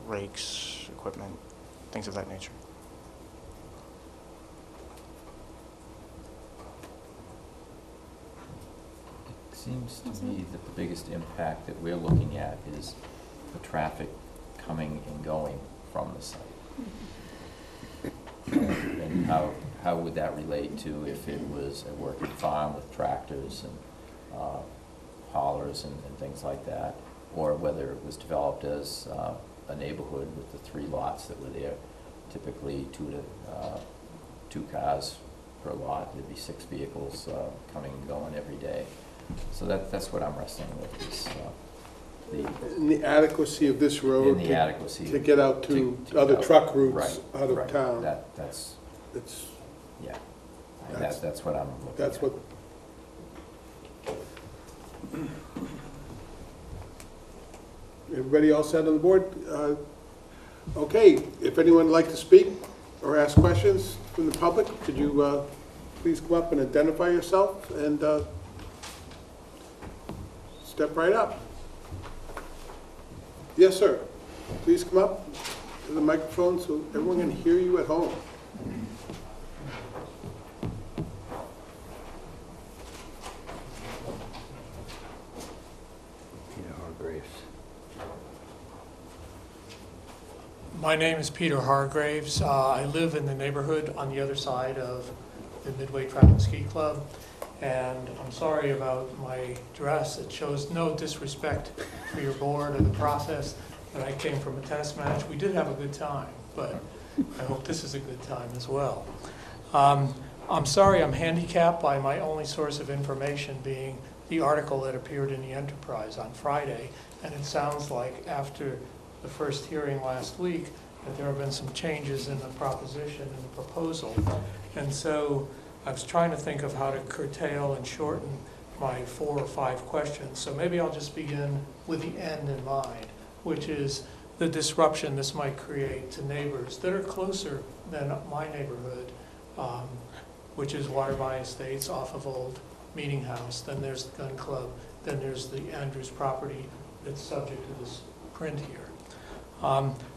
Speaker 7: rakes, equipment, things of that nature.
Speaker 4: It seems to me that the biggest impact that we're looking at is the traffic coming and going from the site. And how would that relate to if it was a working farm with tractors and haulers and things like that, or whether it was developed as a neighborhood with the 3 lots that were there, typically 2 cars per lot. There'd be 6 vehicles coming and going every day. So that's what I'm wrestling with, is
Speaker 10: And the adequacy of this road
Speaker 4: in the adequacy
Speaker 10: to get out to other
Speaker 4: get
Speaker 10: truck routes
Speaker 4: right,
Speaker 10: out of
Speaker 4: right.
Speaker 10: town.
Speaker 4: That's,
Speaker 10: It's,
Speaker 4: yeah,
Speaker 10: That's-
Speaker 4: that's what I'm looking at.
Speaker 10: that's what, everybody else out on the board? Okay, if anyone would like to speak or ask questions from the public, could you please come up and identify yourself and step right up. Yes, sir. Please come up to the microphone so everyone can hear you at home.
Speaker 2: Peter Hargreaves.
Speaker 11: My name is Peter Hargreaves. I live in the neighborhood on the other side of the Midway Track and Ski Club, and I'm sorry about my dress. It shows no disrespect for your board or the process, but I came from a tennis match. We did have a good time, but I hope this is a good time as well. I'm sorry I'm handicapped by my only source of information being the article that appeared in the Enterprise on Friday, and it sounds like after the first hearing last week that there have been some changes in the proposition and the proposal. And so I was trying to think of how to curtail and shorten my 4 or 5 questions. So maybe I'll just begin with the end in mind, which is the disruption this might create to neighbors that are closer than my neighborhood, which is Waterby Estates off of Old Meeting House. Then there's the gun club. Then there's the Andrews property that's subject to this print here.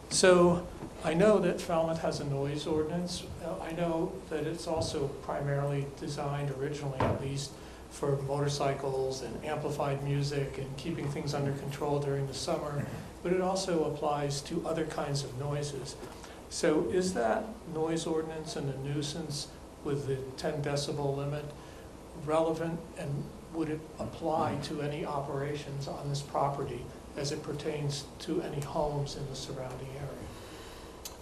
Speaker 11: So I know that Falmouth has a noise ordinance. I know that it's also primarily designed originally, at least, for motorcycles and amplified music and keeping things under control during the summer, but it also applies to other kinds of noises. So is that noise ordinance and the nuisance with the 10 decibel limit relevant, and would it apply to any operations on this property as it pertains to any homes in the surrounding area?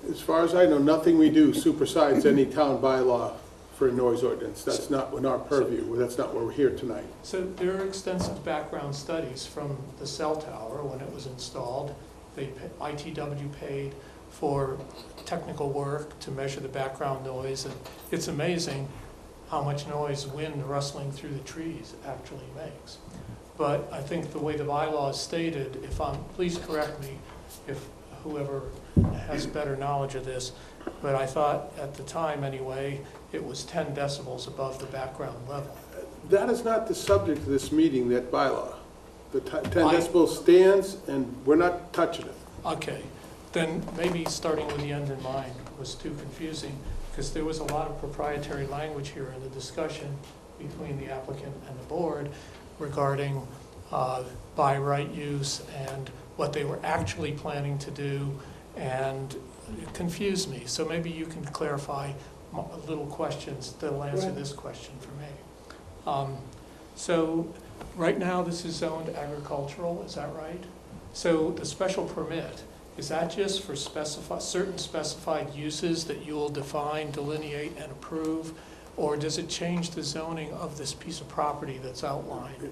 Speaker 10: As far as I know, nothing we do supersedes any town bylaw for a noise ordinance. That's not in our purview. That's not why we're here tonight.
Speaker 11: So there are extensive background studies from the cell tower when it was installed. ITW paid for technical work to measure the background noise, and it's amazing how much noise wind rustling through the trees actually makes. But I think the way the bylaw is stated, please correct me if whoever has better knowledge of this, but I thought at the time anyway, it was 10 decibels above the background level.
Speaker 10: That is not the subject of this meeting, that bylaw. The 10 decibels stands, and we're not touching it.
Speaker 11: Okay, then maybe starting with the end in mind was too confusing, because there was a lot of proprietary language here in the discussion between the applicant and the board regarding by right use and what they were actually planning to do, and it confused me. So maybe you can clarify little questions that'll answer this question for me. So right now this is zoned agricultural, is that right? So the special permit, is that just for certain specified uses that you will define, delineate, and approve? Or does it change the zoning of this piece of property that's outlined?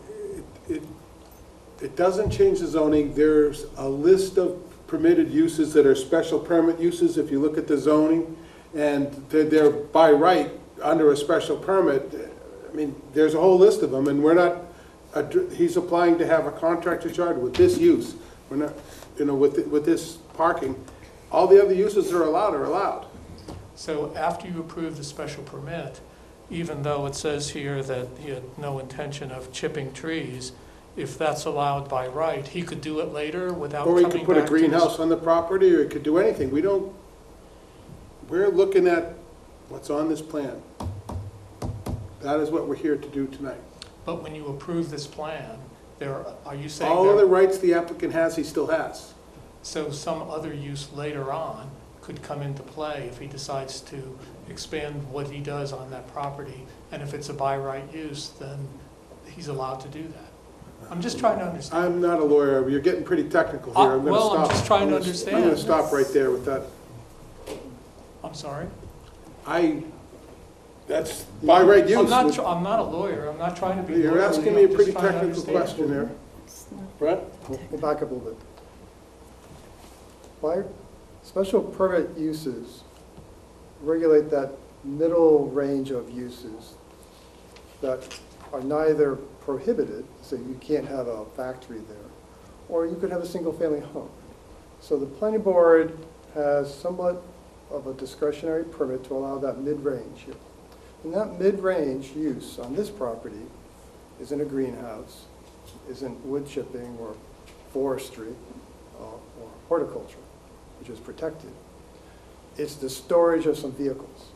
Speaker 10: It doesn't change the zoning. There's a list of permitted uses that are special permit uses, if you look at the zoning, and they're by right under a special permit. I mean, there's a whole list of them, and we're not, he's applying to have a contractor's yard with this use. We're not, with this parking. All the other uses that are allowed.
Speaker 11: So after you approve the special permit, even though it says here that he had no intention of chipping trees, if that's allowed by right, he could do it later without coming back to
Speaker 10: Or he could put a greenhouse on the property, or he could do anything. We're looking at what's on this plan. That is what we're here to do tonight.
Speaker 11: But when you approve this plan, are you saying
Speaker 10: All of the rights the applicant has, he still has.
Speaker 11: So some other use later on could come into play if he decides to expand what he does on that property, and if it's a by right use, then he's allowed to do that. I'm just trying to understand.
Speaker 10: I'm not a lawyer. You're getting pretty technical here. I'm going to stop.
Speaker 11: I'm just trying to understand.
Speaker 10: I'm going to stop right there with that.
Speaker 11: I'm sorry?
Speaker 10: That's by right use.
Speaker 11: I'm not a lawyer. I'm not trying to be.
Speaker 10: You're asking me a pretty technical question there. Brett?
Speaker 5: We'll back up a little bit. Special permit uses regulate that middle range of uses that are neither prohibited, so you can't have a factory there, or you could have a single-family home. So the planning board has somewhat of a discretionary permit to allow that mid-range here. And that mid-range use on this property isn't a greenhouse, isn't wood chipping or forestry or horticulture, which is protected. It's the storage of some vehicles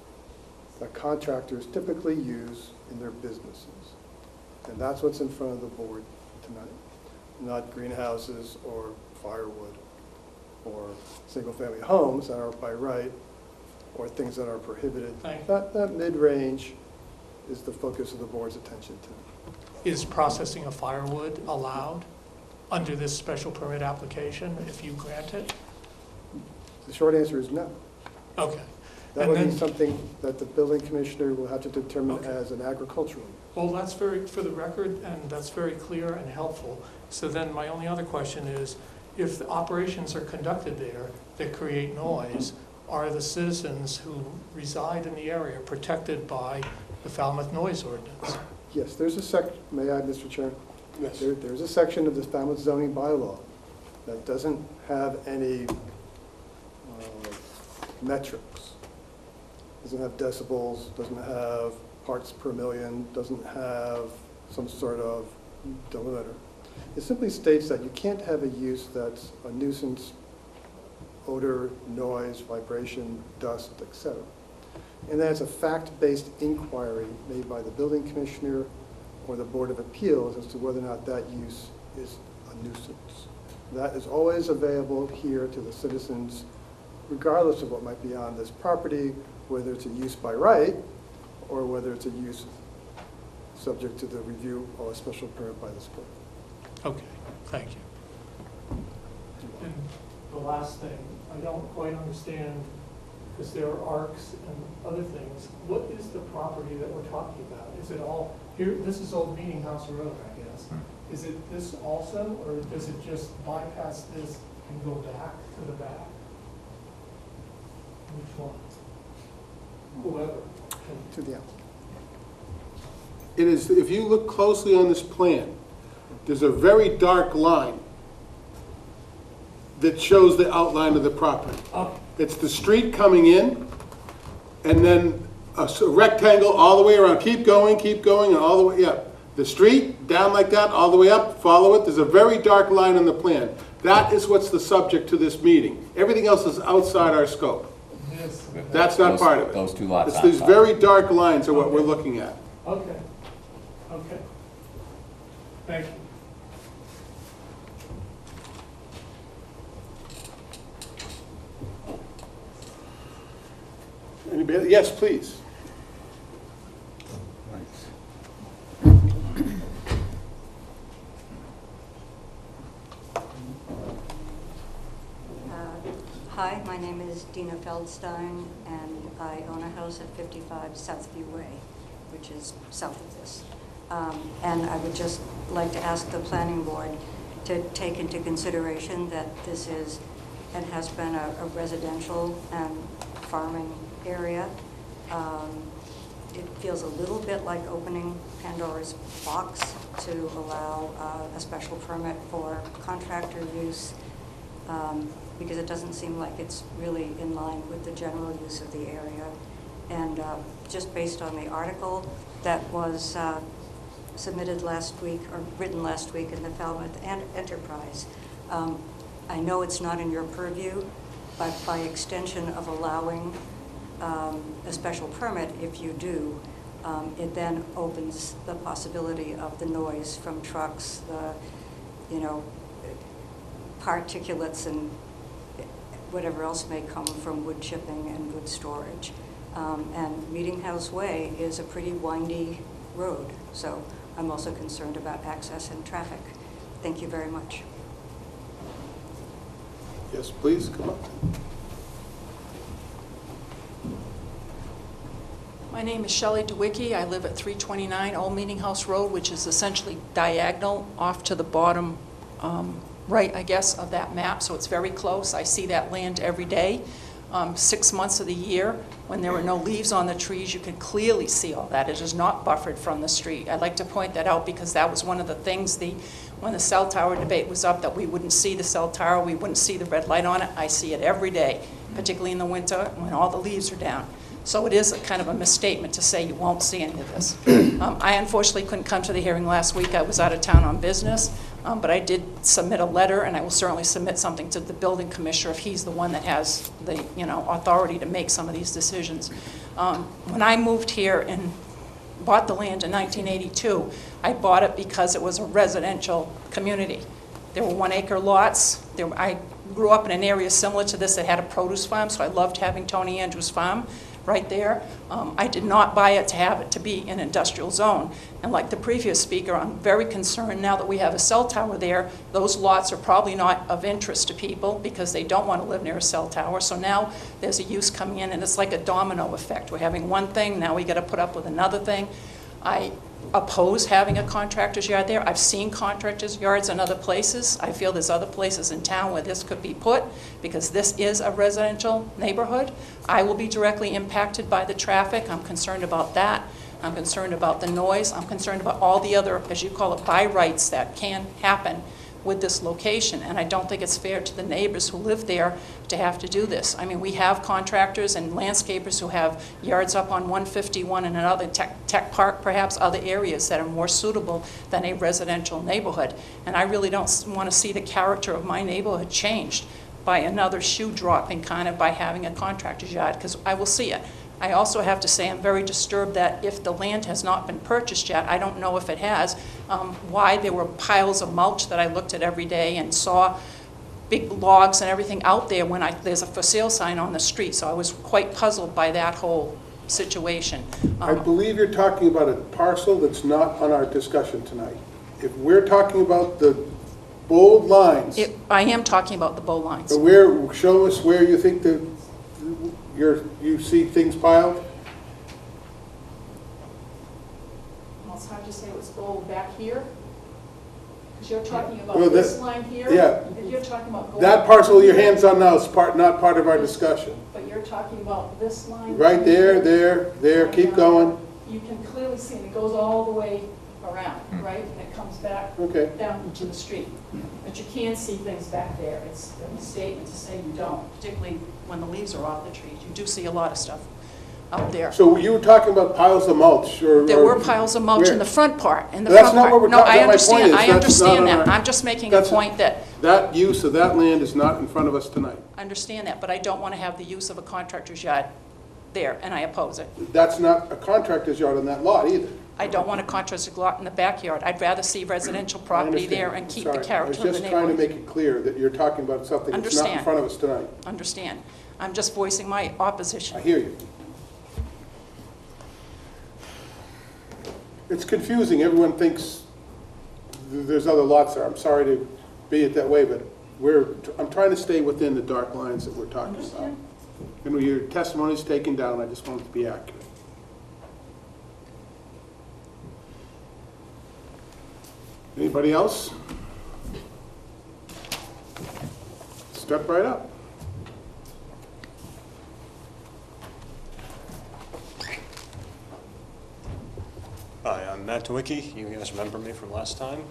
Speaker 5: that contractors typically use in their businesses. And that's what's in front of the board tonight, not greenhouses or firewood or single-family homes that are by right or things that are prohibited. That mid-range is the focus of the board's attention to.
Speaker 11: Is processing of firewood allowed under this special permit application if you grant it?
Speaker 5: The short answer is no.
Speaker 11: Okay.
Speaker 5: That would be something that the building commissioner will have to determine as an agricultural.
Speaker 11: Well, that's very, for the record, and that's very clear and helpful. So then my only other question is, if the operations are conducted there that create noise, are the citizens who reside in the area protected by the Falmouth noise ordinance?
Speaker 5: Yes, there's a section, may I, Mr. Chair?
Speaker 10: Yes.
Speaker 5: There's a section of the Falmouth zoning bylaw that doesn't have any metrics. Doesn't have decibels, doesn't have parts per million, doesn't have some sort of delimiter. It simply states that you can't have a use that's a nuisance, odor, noise, vibration, dust, etc. And then it's a fact-based inquiry made by the building commissioner or the Board of Appeals as to whether or not that use is a nuisance. That is always available here to the citizens, regardless of what might be on this property, whether it's a use by right or whether it's a use subject to the review or a special permit by this board.
Speaker 11: Okay, thank you. And the last thing, I don't quite understand, because there are arcs and other things, what is the property that we're talking about? Is it all, here, this is Old Meeting House Road, I guess. Is it this also, or does it just bypass this and go back to the back? Which one? Whoever.
Speaker 5: To the applicant.
Speaker 10: It is, if you look closely on this plan, there's a very dark line that shows the outline of the property.
Speaker 11: Oh,
Speaker 10: It's the street coming in, and then a rectangle all the way around. Keep going, and all the way up. The street, down like that, all the way up, follow it. There's a very dark line on the plan. That is what's the subject to this meeting. Everything else is outside our scope.
Speaker 11: yes,
Speaker 10: That's not part of it.
Speaker 4: Those two lots
Speaker 10: It's these
Speaker 4: outside.
Speaker 10: very dark lines are what we're looking at.
Speaker 11: okay, okay. Thank you.
Speaker 10: Anybody? Yes, please.
Speaker 12: Hi, my name is Dina Feldstein, and I own a house at 55 Southview Way, which is south of this. And I would just like to ask the planning board to take into consideration that this is and has been a residential and farming area. It feels a little bit like opening Pandora's box to allow a special permit for contractor use, because it doesn't seem like it's really in line with the general use of the area. And just based on the article that was submitted last week, or written last week in the Falmouth Enterprise, I know it's not in your purview, but by extension of allowing a special permit, if you do, it then opens the possibility of the noise from trucks, the, particulates and whatever else may come from wood chipping and wood storage. And Meeting House Way is a pretty windy road, so I'm also concerned about access and traffic. Thank you very much.
Speaker 10: Yes, please, come up.
Speaker 13: My name is Shelley DeWicki. I live at 329 Old Meeting House Road, which is essentially diagonal off to the bottom right, I guess, of that map, so it's very close. I see that land every day. 6 months of the year, when there are no leaves on the trees, you can clearly see all that. It is not buffered from the street. I'd like to point that out because that was one of the things when the cell tower debate was up, that we wouldn't see the cell tower, we wouldn't see the red light on it. I see it every day, particularly in the winter when all the leaves are down. So it is a kind of a misstatement to say you won't see any of this. I unfortunately couldn't come to the hearing last week. I was out of town on business, but I did submit a letter, and I will certainly submit something to the building commissioner if he's the one that has the authority to make some of these decisions. When I moved here and bought the land in 1982, I bought it because it was a residential community. There were 1 acre lots. I grew up in an area similar to this that had a produce farm, so I loved having Tony Andrews' farm right there. I did not buy it to have it to be an industrial zone. And like the previous speaker, I'm very concerned now that we have a cell tower there, those lots are probably not of interest to people because they don't want to live near a cell tower. So now there's a use coming in, and it's like a domino effect. We're having one thing, now we got to put up with another thing. I oppose having a contractor's yard there. I've seen contractor's yards in other places. I feel there's other places in town where this could be put because this is a residential neighborhood. I will be directly impacted by the traffic. I'm concerned about that. I'm concerned about the noise. I'm concerned about all the other, as you call it, by rights that can happen with this location, and I don't think it's fair to the neighbors who live there to have to do this. I mean, we have contractors and landscapers who have yards up on 151 and another tech park, perhaps other areas that are more suitable than a residential neighborhood, and I really don't want to see the character of my neighborhood changed by another shoe dropping kind of by having a contractor's yard, because I will see it. I also have to say I'm very disturbed that if the land has not been purchased yet, I don't know if it has, why there were piles of mulch that I looked at every day and saw big logs and everything out there when there's a for sale sign on the street. So I was quite puzzled by that whole situation.
Speaker 10: I believe you're talking about a parcel that's not on our discussion tonight. If we're talking about the bold lines,
Speaker 13: I am talking about the bow lines.
Speaker 10: show us where you think you see things piled.
Speaker 13: Well, it's hard to say what's gold back here, because you're talking about
Speaker 10: Well,
Speaker 13: this line here.
Speaker 10: Yeah.
Speaker 13: If you're talking about gold.
Speaker 10: That parcel your hand's on now is not part of our discussion.
Speaker 13: But you're talking about this line.
Speaker 10: Right there, keep going.
Speaker 13: You can clearly see, and it goes all the way around, right? And it comes back
Speaker 10: Okay.
Speaker 13: down to the street. But you can see things back there. It's a misstatement to say you don't, particularly when the leaves are off the trees. You do see a lot of stuff out there.
Speaker 10: So you were talking about piles of mulch, or?
Speaker 13: There were piles of mulch
Speaker 10: where?
Speaker 13: in the front part, in the
Speaker 10: That's
Speaker 13: front
Speaker 10: not
Speaker 13: part.
Speaker 10: what we're
Speaker 13: No,
Speaker 10: talking-
Speaker 13: I
Speaker 10: that my point
Speaker 13: understand,
Speaker 10: is,
Speaker 13: I
Speaker 10: that's not
Speaker 13: understand
Speaker 10: on
Speaker 13: that.
Speaker 10: our-
Speaker 13: I'm just making a
Speaker 10: that's-
Speaker 13: point that,
Speaker 10: That use of that land is not in front of us tonight.
Speaker 13: I understand that, but I don't want to have the use of a contractor's yard there, and I oppose it.
Speaker 10: That's not a contractor's yard on that lot either.
Speaker 13: I don't want a contractor's lot in the backyard. I'd rather see residential property there and keep the
Speaker 10: Sorry.
Speaker 13: character of the
Speaker 10: I was just trying to
Speaker 13: neighborhood.
Speaker 10: make it clear that you're talking about something that's not in
Speaker 13: Understand.
Speaker 10: front of us tonight.
Speaker 13: Understand. I'm just voicing my opposition.
Speaker 10: I hear you. It's confusing. Everyone thinks there's other lots there. I'm sorry to be it that way, but I'm trying to stay within the dark lines that we're talking about.
Speaker 13: Understand.
Speaker 10: And when your testimony is taken down, I just want it to be accurate. Anybody else? Step right up.
Speaker 14: Hi, I'm Matt Dewicki. You guys remember me from last time?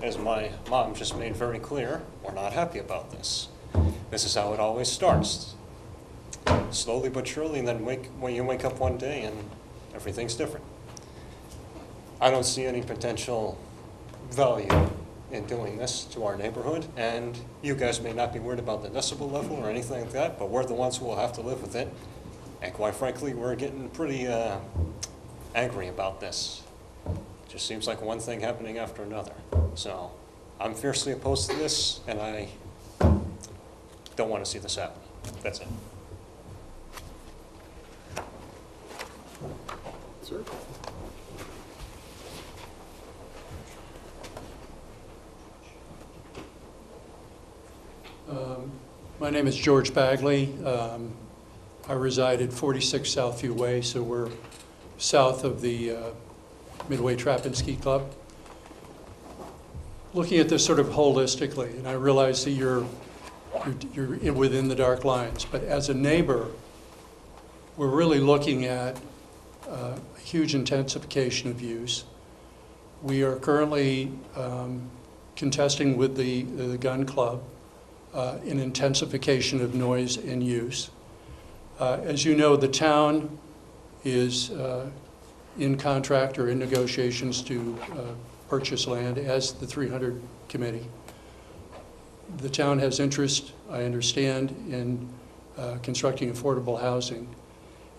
Speaker 14: As my mom just made very clear, we're not happy about this. This is how it always starts. Slowly but surely, and then when you wake up one day and everything's different. I don't see any potential value in doing this to our neighborhood, and you guys may not be worried about the decibel level or anything like that, but we're the ones who will have to live with it. And quite frankly, we're getting pretty angry about this. Just seems like one thing happening after another. So I'm fiercely opposed to this, and I don't want to see this happen. That's it.
Speaker 10: Sir?
Speaker 11: My name is George Bagley. I reside at 46 Southview Way, so we're south of the Midway Trap and Ski Club. Looking at this sort of holistically, and I realize that you're within the dark lines, but as a neighbor, we're really looking at a huge intensification of use. We are currently contesting with the gun club an intensification of noise and use. As you know, the town is in contract or in negotiations to purchase land as the 300 committee. The town has interest, I understand, in constructing affordable housing.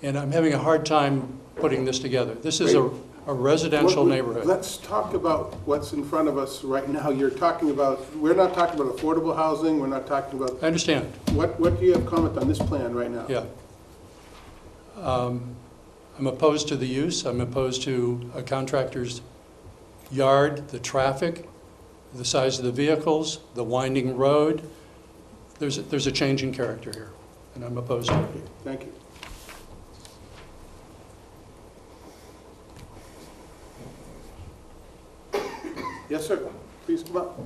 Speaker 11: And I'm having a hard time putting this together. This is a residential neighborhood.
Speaker 10: Let's talk about what's in front of us right now. We're not talking about affordable housing, we're not talking about.
Speaker 11: I understand.
Speaker 10: What do you have comment on this plan right now?
Speaker 11: Yeah. I'm opposed to the use. I'm opposed to a contractor's yard, the traffic, the size of the vehicles, the winding road. There's a change in character here, and I'm opposed to it.
Speaker 10: Thank you. Yes, sir. Please come up.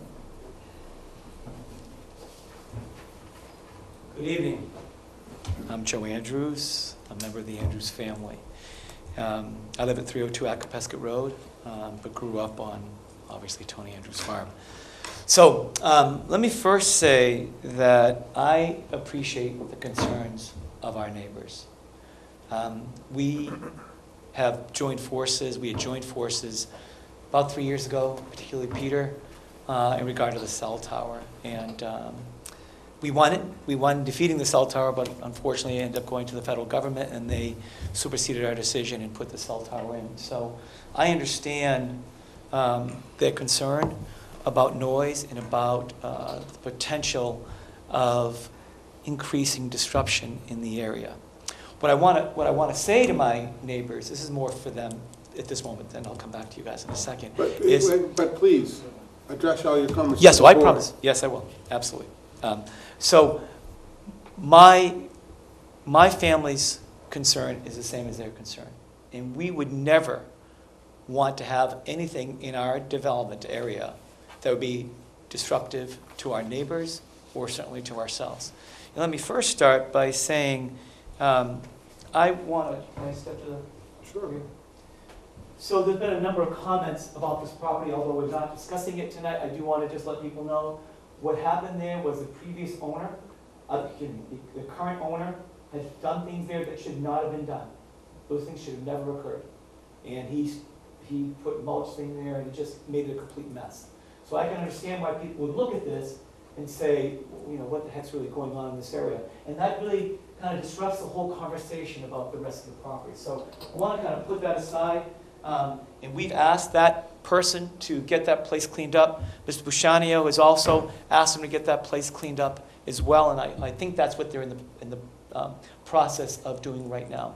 Speaker 15: Good evening. I'm Joe Andrews, a member of the Andrews family. I live at 302 Acapesket Road, but grew up on, obviously, Tony Andrews' farm. So let me first say that I appreciate the concerns of our neighbors. We have joined forces. We had joined forces about 3 years ago, particularly Peter, in regard to the cell tower. And we won it. We won defeating the cell tower, but unfortunately it ended up going to the federal government, and they superseded our decision and put the cell tower in. So I understand their concern about noise and about the potential of increasing disruption in the area. What I want to say to my neighbors, this is more for them at this moment, then I'll come back to you guys in a second.
Speaker 10: But please, address all your comments.
Speaker 15: Yes, I promise. Yes, I will. Absolutely. So my family's concern is the same as their concern. And we would never want to have anything in our development area that would be disruptive to our neighbors or certainly to ourselves. And let me first start by saying I want to, can I step to the?
Speaker 10: Sure.
Speaker 15: So there's been a number of comments about this property, although we're not discussing it tonight. I do want to just let people know what happened there was the previous owner, the current owner had done things there that should not have been done. Those things should have never occurred. And he put mulch thing there and it just made it a complete mess. So I can understand why people would look at this and say, you know, what the heck's really going on in this area? And that really kind of disrupts the whole conversation about the rest of the property. So I want to kind of put that aside. And we've asked that person to get that place cleaned up. Mr. Bushanio has also asked him to get that place cleaned up as well, and I think that's what they're in the process of doing right now.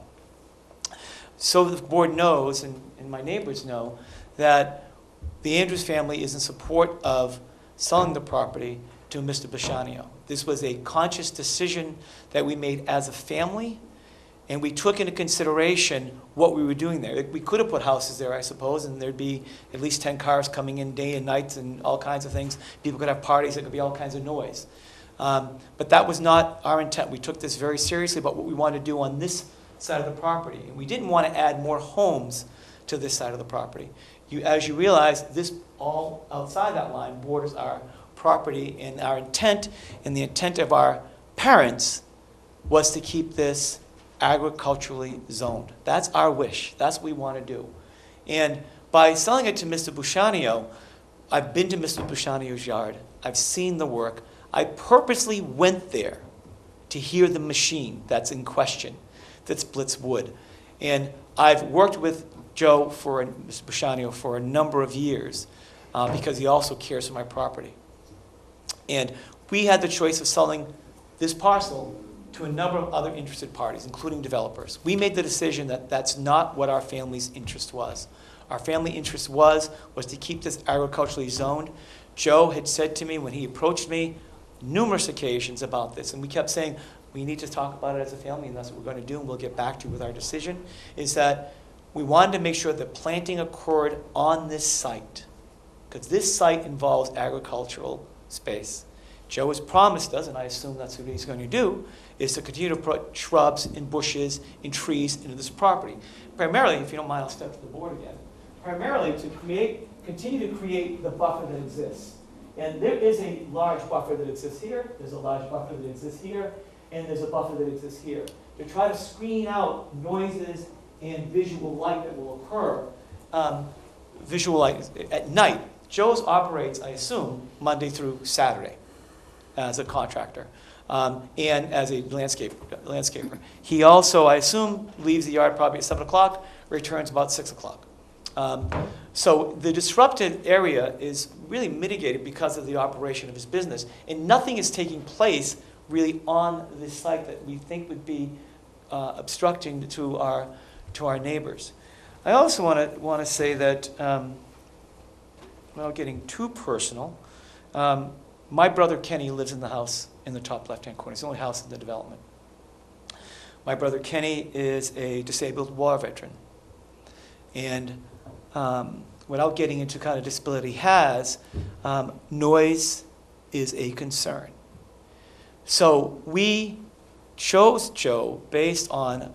Speaker 15: So the board knows, and my neighbors know, that the Andrews family is in support of selling the property to Mr. Bushanio. This was a conscious decision that we made as a family, and we took into consideration what we were doing there. We could have put houses there, I suppose, and there'd be at least 10 cars coming in day and night and all kinds of things. People could have parties, there could be all kinds of noise. But that was not our intent. We took this very seriously about what we wanted to do on this side of the property. And we didn't want to add more homes to this side of the property. As you realize, this all outside that line borders our property, and our intent and the intent of our parents was to keep this agriculturally zoned. That's our wish. That's what we want to do. And by selling it to Mr. Bushanio, I've been to Mr. Bushanio's yard. I've seen the work. I purposely went there to hear the machine that's in question, that splits wood. And I've worked with Joe, Mr. Bushanio, for a number of years because he also cares for my property. And we had the choice of selling this parcel to a number of other interested parties, including developers. We made the decision that that's not what our family's interest was. Our family interest was to keep this agriculturally zoned. Joe had said to me when he approached me numerous occasions about this, and we kept saying, we need to talk about it as a family, and that's what we're going to do, and we'll get back to you with our decision, is that we wanted to make sure that planting occurred on this site, because this site involves agricultural space. Joe has promised us, and I assume that's what he's going to do, is to continue to put shrubs and bushes and trees into this property. Primarily, if you don't mind, I'll step to the board again. Primarily to continue to create the buffer that exists. And there is a large buffer that exists here, there's a large buffer that exists here, and there's a buffer that exists here. To try to screen out noises and visual light that will occur, visual light at night. Joe's operates, I assume, Monday through Saturday as a contractor and as a landscaper. He also, I assume, leaves the yard probably at 7 o'clock, returns about 6 o'clock. So the disrupted area is really mitigated because of the operation of his business, and nothing is taking place really on this site that we think would be obstructing to our neighbors. I also want to say that, without getting too personal, my brother Kenny lives in the house in the top left-hand corner. It's the only house in the development. My brother Kenny is a disabled war veteran, and without getting into kind of disability he has, noise is a concern. So we chose Joe based on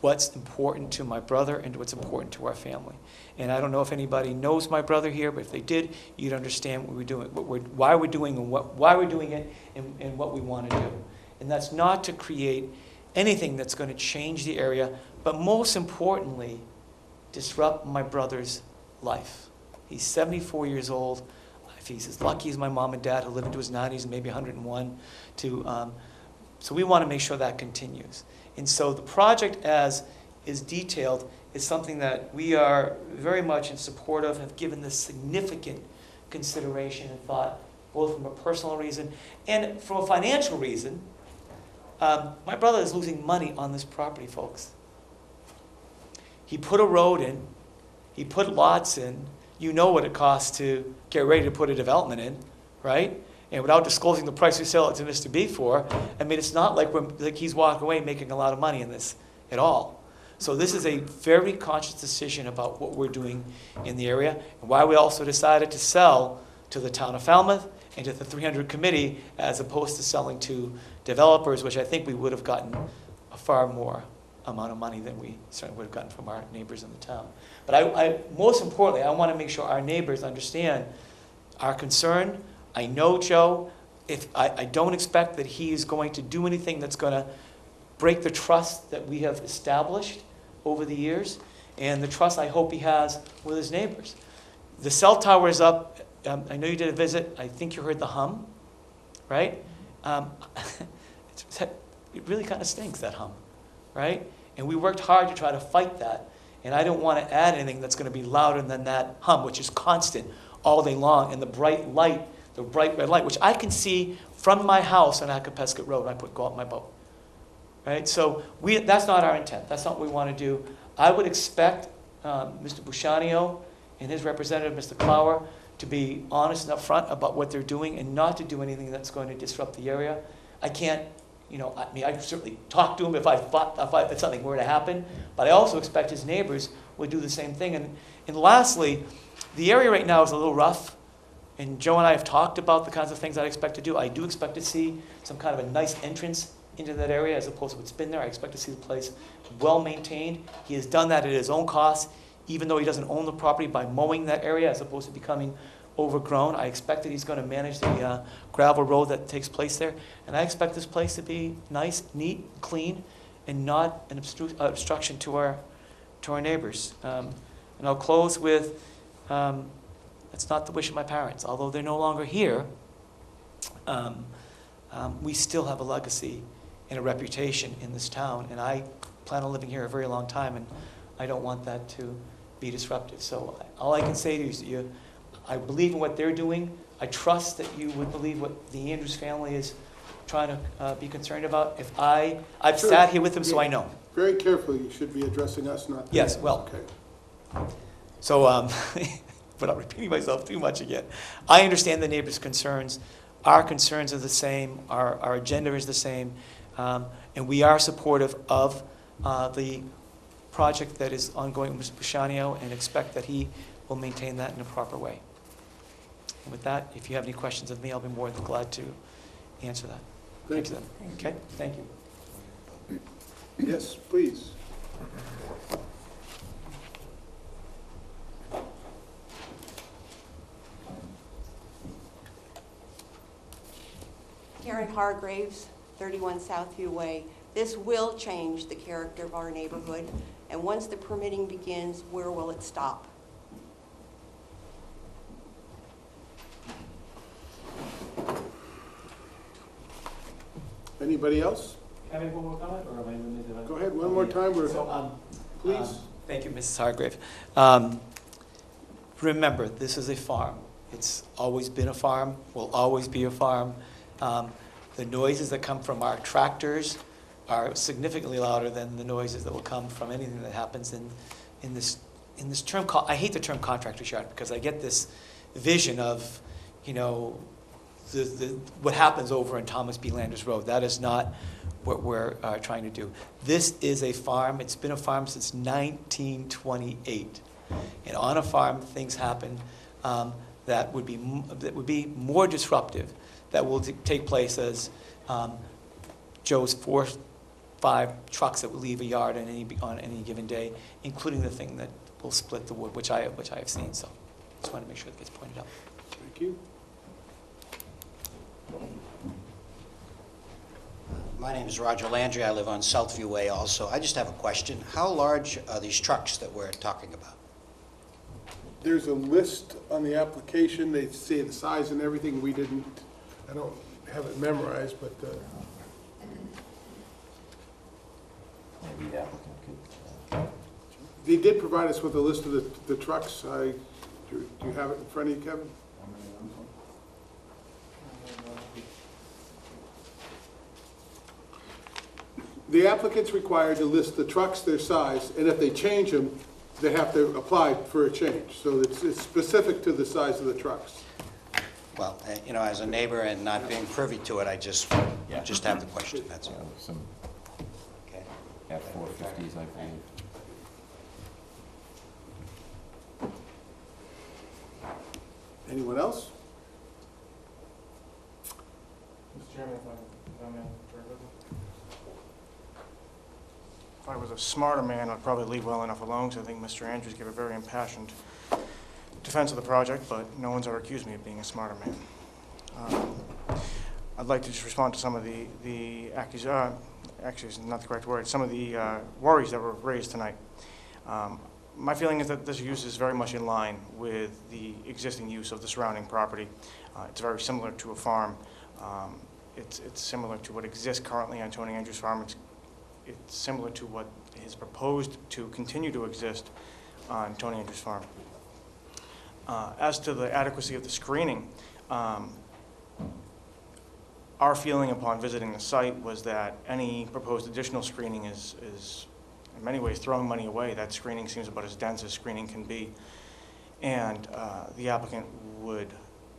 Speaker 15: what's important to my brother and what's important to our family. And I don't know if anybody knows my brother here, but if they did, you'd understand what we're doing, why we're doing and why we're doing it and what we want to do. And that's not to create anything that's going to change the area, but most importantly, disrupt my brother's life. He's 74 years old. If he's as lucky as my mom and dad, who live into his 90s and maybe 101, so we want to make sure that continues. And so the project as is detailed is something that we are very much in support of, have given this significant consideration and thought, both from a personal reason and from a financial reason. My brother is losing money on this property, folks. He put a road in, he put lots in. You know what it costs to get ready to put a development in, right? And without disclosing the price we sell it to Mr. B for, I mean, it's not like he's walking away making a lot of money in this at all. So this is a very conscious decision about what we're doing in the area, and why we also decided to sell to the town of Falmouth and to the 300 committee as opposed to selling to developers, which I think we would have gotten a far more amount of money than we certainly would have gotten from our neighbors in the town. But most importantly, I want to make sure our neighbors understand our concern. I know Joe. I don't expect that he is going to do anything that's going to break the trust that we have established over the years, and the trust I hope he has with his neighbors. The cell tower is up. I know you did a visit. I think you heard the hum, right? It really kind of stinks, that hum, right? And we worked hard to try to fight that. And I don't want to add anything that's going to be louder than that hum, which is constant all day long. And the bright light, the bright red light, which I can see from my house on Acapesket Road when I go out my boat, right? So that's not our intent. That's not what we want to do. I would expect Mr. Busciano and his representative, Mr. Clower, to be honest and upfront about what they're doing and not to do anything that's going to disrupt the area. I can't, I certainly talk to him if something were to happen, but I also expect his neighbors would do the same thing. And lastly, the area right now is a little rough, and Joe and I have talked about the kinds of things I expect to do. I do expect to see some kind of a nice entrance into that area as opposed to what's been there. I expect to see the place well maintained. He has done that at his own cost, even though he doesn't own the property, by mowing that area as opposed to becoming overgrown. I expect that he's going to manage the gravel road that takes place there. And I expect this place to be nice, neat, clean, and not an obstruction to our neighbors. And I'll close with, it's not the wish of my parents. Although they're no longer here, we still have a legacy and a reputation in this town. And I plan on living here a very long time, and I don't want that to be disrupted. So all I can say to you is that I believe in what they're doing. I trust that you would believe what the Andrews family is trying to be concerned about. I've
Speaker 10: Sure.
Speaker 15: sat here with them, so I know.
Speaker 10: Very carefully, you should be addressing us, not them.
Speaker 15: Yes, well.
Speaker 10: Okay.
Speaker 15: So, without repeating myself too much again, I understand the neighbors' concerns. Our concerns are the same. Our agenda is the same. And we are supportive of the project that is ongoing with Mr. Busciano and expect that he will maintain that in a proper way. And with that, if you have any questions of me, I'll be more than glad to answer that.
Speaker 10: Thank you.
Speaker 15: Okay, thank you.
Speaker 10: Yes, please.
Speaker 16: Karen Hargreaves, 31 Southview Way. This will change the character of our neighborhood, and once the permitting begins, where will it stop?
Speaker 10: Anybody else?
Speaker 15: Can I make one more comment, or am I limited?
Speaker 10: Go ahead, one more time, please.
Speaker 15: Thank you, Mrs. Hargrave. Remember, this is a farm. It's always been a farm, will always be a farm. The noises that come from our tractors are significantly louder than the noises that will come from anything that happens in this term. I hate the term contractor's yard because I get this vision of, what happens over in Thomas B. Landers Road. That is not what we're trying to do. This is a farm. It's been a farm since 1928. And on a farm, things happen that would be more disruptive, that will take place as Joe's 4-5 trucks that will leave a yard on any given day, including the thing that will split the wood, which I have seen. So just want to make sure that gets pointed out.
Speaker 10: Thank you.
Speaker 17: My name is Roger Landry. I live on Southview Way also. I just have a question. How large are these trucks that we're talking about?
Speaker 10: There's a list on the application. They say the size and everything. I don't have it memorized, but
Speaker 4: Maybe the applicant could.
Speaker 10: they did provide us with a list of the trucks. Do you have it in front of you, Kevin? The applicant's required to list the trucks, their size, and if they change them, they have to apply for a change. So it's specific to the size of the trucks.
Speaker 17: Well, as a neighbor and not being privy to it, I just have the question, that's all.
Speaker 4: Some
Speaker 17: Okay.
Speaker 4: F-450s, I believe.
Speaker 10: Anyone else?
Speaker 7: Mr. Chairman, if I may, I was a smarter man, I'd probably leave well enough alone, because I think Mr. Andrews gave a very impassioned defense of the project, but no one's ever accused me of being a smarter man. I'd like to just respond to some of the actually, it's not the correct word, some of the worries that were raised tonight. My feeling is that this use is very much in line with the existing use of the surrounding property. It's very similar to a farm. It's similar to what exists currently on Tony Andrews Farm. It's similar to what is proposed to continue to exist on Tony Andrews Farm. As to the adequacy of the screening, our feeling upon visiting the site was that any proposed additional screening is in many ways throwing money away. That screening seems about as dense as screening can be. And the applicant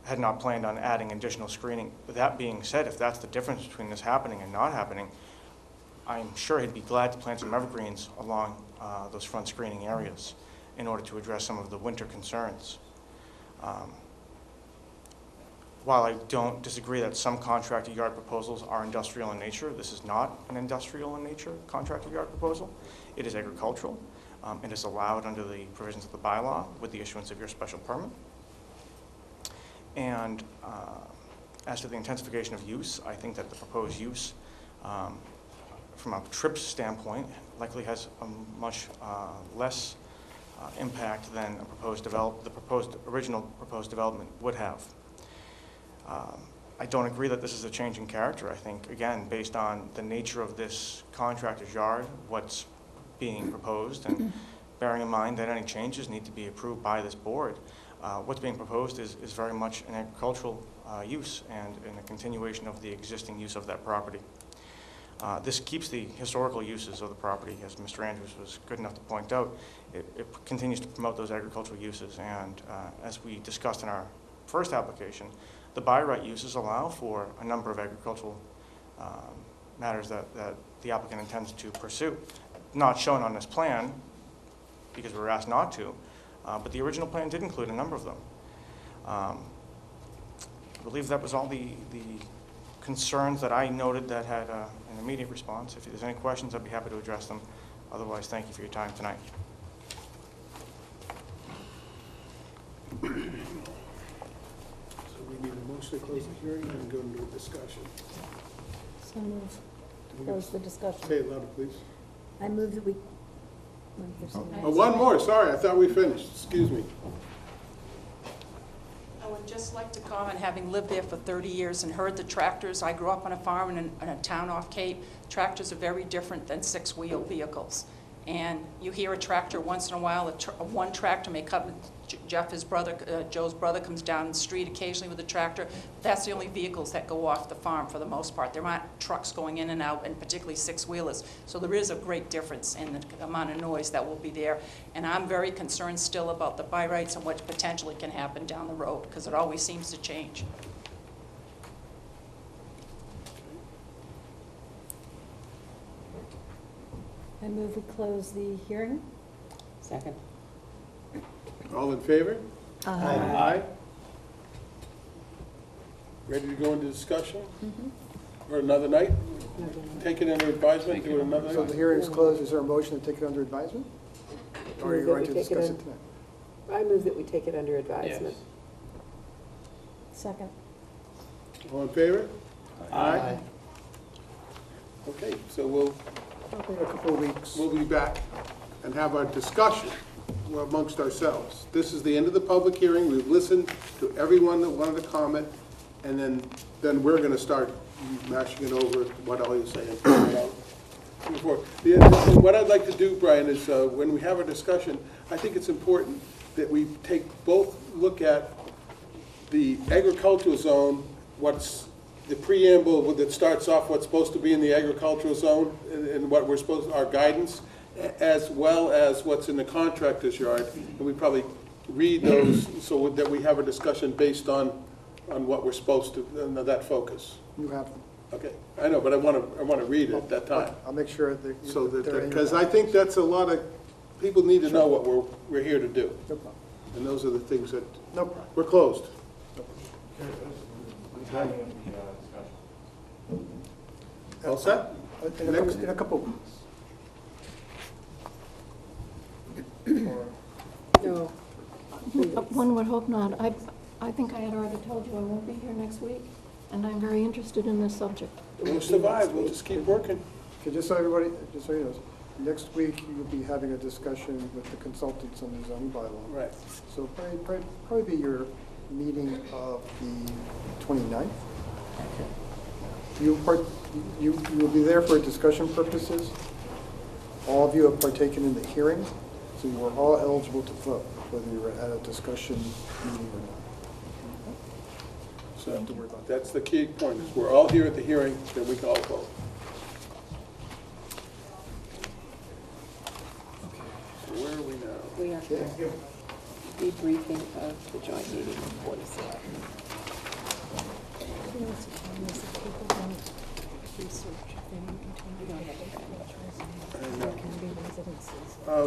Speaker 7: had not planned on adding additional screening. With that being said, if that's the difference between this happening and not happening, I'm sure he'd be glad to plant some evergreens along those front screening areas in order to address some of the winter concerns. While I don't disagree that some contractor yard proposals are industrial in nature, this is not an industrial in nature contractor yard proposal. It is agricultural. It is allowed under the provisions of the bylaw with the issuance of your special permit. And as to the intensification of use, I think that the proposed use, from a trips standpoint, likely has a much less impact than the original proposed development would have. I don't agree that this is a change in character. I think, again, based on the nature of this contractor's yard, what's being proposed, and bearing in mind that any changes need to be approved by this board, what's being proposed is very much an agricultural use and a continuation of the existing use of that property. This keeps the historical uses of the property, as Mr. Andrews was good enough to point out. It continues to promote those agricultural uses, and as we discussed in our first application, the by right uses allow for a number of agricultural matters that the applicant intends to pursue. Not shown on this plan, because we were asked not to, but the original plan did include a number of them. I believe that was all the concerns that I noted that had an immediate response. If there's any questions, I'd be happy to address them. Otherwise, thank you for your time tonight.
Speaker 10: So we need a motion to close the hearing and go into a discussion.
Speaker 8: So move. Close the discussion.
Speaker 10: Say it louder, please.
Speaker 8: I move that we.
Speaker 10: Oh, one more, sorry, I thought we finished, excuse me.
Speaker 13: I would just like to comment, having lived there for 30 years and heard the tractors. I grew up on a farm in a town off Cape. Tractors are very different than six-wheel vehicles. And you hear a tractor once in a while, one tractor may come, Jeff, his brother, Joe's brother, comes down the street occasionally with a tractor. That's the only vehicles that go off the farm for the most part. There aren't trucks going in and out, and particularly six-wheelers. So there is a great difference in the amount of noise that will be there. And I'm very concerned still about the by rights and what potentially can happen down the road, because it always seems to change.
Speaker 8: I move we close the hearing.
Speaker 1: Second.
Speaker 10: All in favor?
Speaker 8: Aye.
Speaker 10: Aye. Ready to go into discussion? Or another night? Take it under advisement, do it another night?
Speaker 5: So the hearing is closed. Is there a motion to take it under advisement? Or are you going to discuss it tonight?
Speaker 1: I move that we take it under advisement.
Speaker 8: Second.
Speaker 10: All in favor? Aye. Okay, so we'll
Speaker 5: In a couple of weeks.
Speaker 10: we'll be back and have our discussion amongst ourselves. This is the end of the public hearing. We've listened to everyone that wanted to comment, and then we're going to start mashing it over, what all you're saying. What I'd like to do, Brian, is when we have a discussion, I think it's important that we take both look at the agricultural zone, what's the preamble that starts off what's supposed to be in the agricultural zone and what we're supposed to, our guidance, as well as what's in the contractor's yard. And we probably read those so that we have a discussion based on what we're supposed to, that focus.
Speaker 5: You have them.
Speaker 10: Okay, I know, but I want to read it at that time.
Speaker 5: I'll make sure that.
Speaker 10: So that, because I think that's a lot of, people need to know what we're here to do.
Speaker 5: No problem.
Speaker 10: And those are the things that,
Speaker 5: No problem.
Speaker 10: we're closed. All set?
Speaker 5: In a couple of weeks.
Speaker 8: One would hope not. I think I had already told you I won't be here next week, and I'm very interested in this subject.
Speaker 10: We'll survive, we'll just keep working.
Speaker 5: Okay, just so everybody, just so you know, next week you'll be having a discussion with the consultants on the zoning bylaw.
Speaker 10: Right.
Speaker 5: So probably be your meeting of the 29th. You will be there for discussion purposes. All of you have partaken in the hearing, so you are all eligible to vote, whether you're at a discussion meeting or not.
Speaker 10: So you have to worry about that. That's the key point, is we're all here at the hearing, then we can all vote. So where are we now?
Speaker 1: We are debriefing of the joint meeting of Board of Selectmen.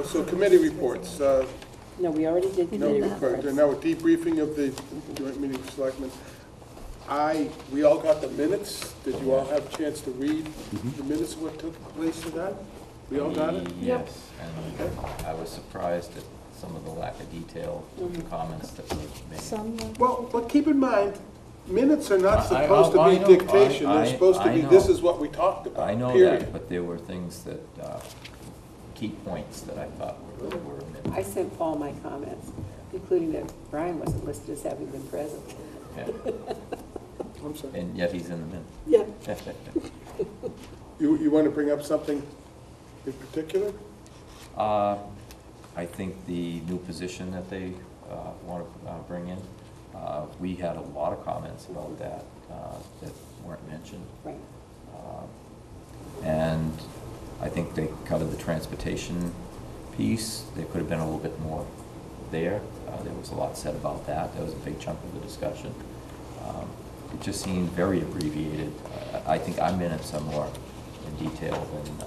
Speaker 10: So committee reports.
Speaker 1: No, we already did committee reports.
Speaker 10: Now we're debriefing of the joint meeting of selectmen. We all got the minutes. Did you all have a chance to read the minutes of what took place in that? We all got it?
Speaker 4: Yes, and I was surprised at some of the lack of detail of the comments that were made.
Speaker 10: Well, but keep in mind, minutes are not
Speaker 4: I
Speaker 10: supposed to be
Speaker 4: know,
Speaker 10: dictation. They're
Speaker 4: I
Speaker 10: supposed to be,
Speaker 4: know.
Speaker 10: this is what we talked about,
Speaker 4: I know
Speaker 10: period.
Speaker 4: that, but there were things that, key points that I thought were omitted.
Speaker 1: I sent Paul my comments, including that Brian wasn't listed as having been present.
Speaker 4: Yeah.
Speaker 10: I'm sorry.
Speaker 4: And yet he's in the minute.
Speaker 1: Yeah.
Speaker 10: You want to bring up something in particular?
Speaker 4: I think the new position that they want to bring in, we had a lot of comments about that that weren't mentioned.
Speaker 1: Right.
Speaker 4: And I think they covered the transportation piece. There could have been a little bit more there. There was a lot said about that. That was a big chunk of the discussion. It just seemed very abbreviated. I think our minutes are more in detail than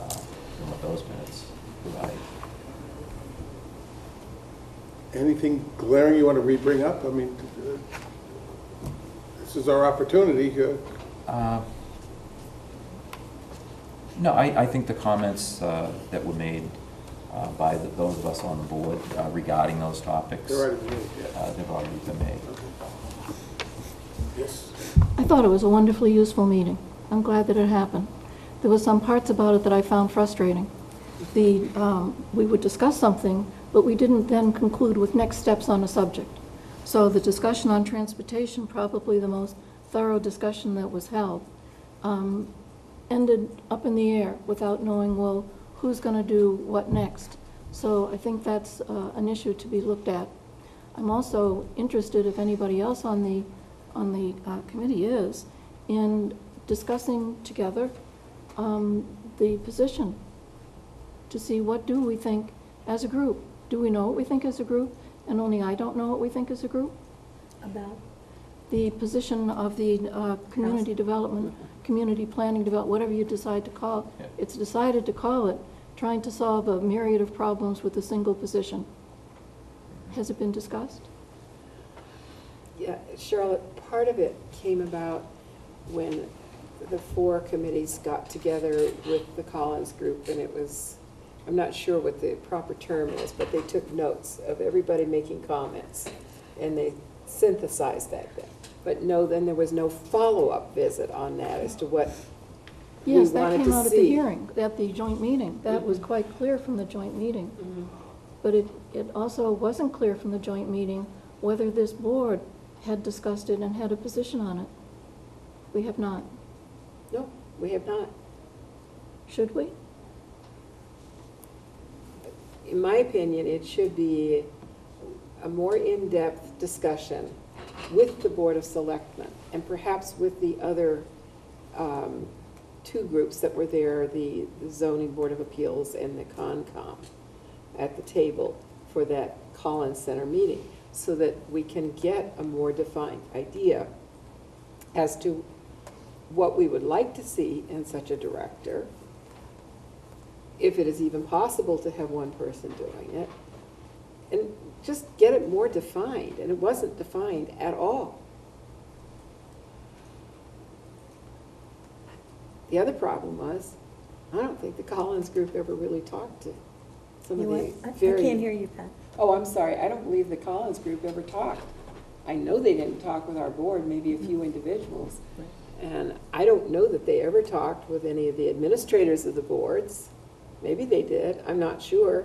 Speaker 4: what those minutes provide.
Speaker 10: Anything glaring you want to re-bring up? I mean, this is our opportunity.
Speaker 4: No, I think the comments that were made by those of us on the board regarding those topics,
Speaker 10: They've already been made, yeah.
Speaker 4: they've already been made.
Speaker 10: Yes.
Speaker 8: I thought it was a wonderfully useful meeting. I'm glad that it happened. There were some parts about it that I found frustrating. We would discuss something, but we didn't then conclude with next steps on a subject. So the discussion on transportation, probably the most thorough discussion that was held, ended up in the air without knowing, well, who's going to do what next. So I think that's an issue to be looked at. I'm also interested, if anybody else on the committee is, in discussing together the position to see what do we think as a group. Do we know what we think as a group, and only I don't know what we think as a group?
Speaker 3: About?
Speaker 8: The position of the community development, community planning development, whatever you decide to call.
Speaker 4: Yeah.
Speaker 8: It's decided to call it trying to solve a myriad of problems with a single position. Has it been discussed?
Speaker 1: Yeah, Charlotte, part of it came about when the four committees got together with the Collins group, and it was, I'm not sure what the proper term is, but they took notes of everybody making comments, and they synthesized that then. But no, then there was no follow-up visit on that as to what we
Speaker 8: Yes, that
Speaker 1: wanted
Speaker 8: came
Speaker 1: to
Speaker 8: out at the
Speaker 1: see.
Speaker 8: hearing, at the joint meeting. That was quite clear from the joint meeting. But it also wasn't clear from the joint meeting whether this board had discussed it and had a position on it. We have not.
Speaker 1: No, we have not.
Speaker 8: Should we?
Speaker 1: In my opinion, it should be a more in-depth discussion with the Board of Selectmen, and perhaps with the other two groups that were there, the Zoning Board of Appeals and the Concom, at the table for that Collins Center meeting, so that we can get a more defined idea as to what we would like to see in such a director, if it is even possible to have one person doing it, and just get it more defined. And it wasn't defined at all. The other problem was, I don't think the Collins group ever really talked to some of
Speaker 3: You
Speaker 1: the
Speaker 3: what? I
Speaker 1: very.
Speaker 3: can't hear you, Pat.
Speaker 1: Oh, I'm sorry, I don't believe the Collins Group ever talked. I know they didn't talk with our board, maybe a few individuals. And I don't know that they ever talked with any of the administrators of the boards. Maybe they did, I'm not sure,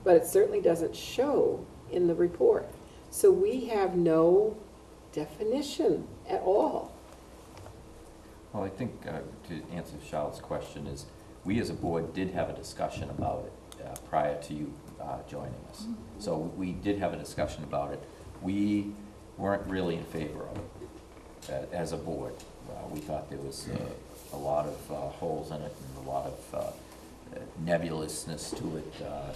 Speaker 1: but it certainly doesn't show in the report. So we have no definition at all.
Speaker 4: Well, I think to answer Charlotte's question is, we as a board did have a discussion about it prior to you joining us. So we did have a discussion about it. We weren't really in favor of it as a board. We thought there was a lot of holes in it and a lot of nebulousness to it that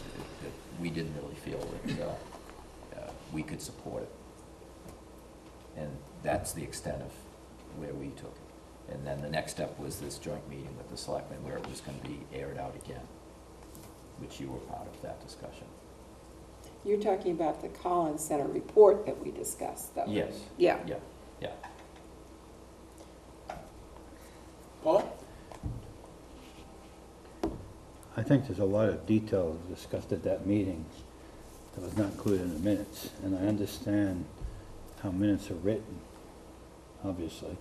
Speaker 4: we didn't really feel that we could support it. And that's the extent of where we took it. And then the next step was this joint meeting with the selectmen where it was going to be aired out again, which you were part of that discussion.
Speaker 1: You're talking about the Collins Center report that we discussed, though?
Speaker 4: Yes.
Speaker 1: Yeah.
Speaker 4: Yeah, yeah.
Speaker 10: Paul?
Speaker 2: I think there's a lot of detail discussed at that meeting that was not included in the minutes, and I understand how minutes are written, obviously,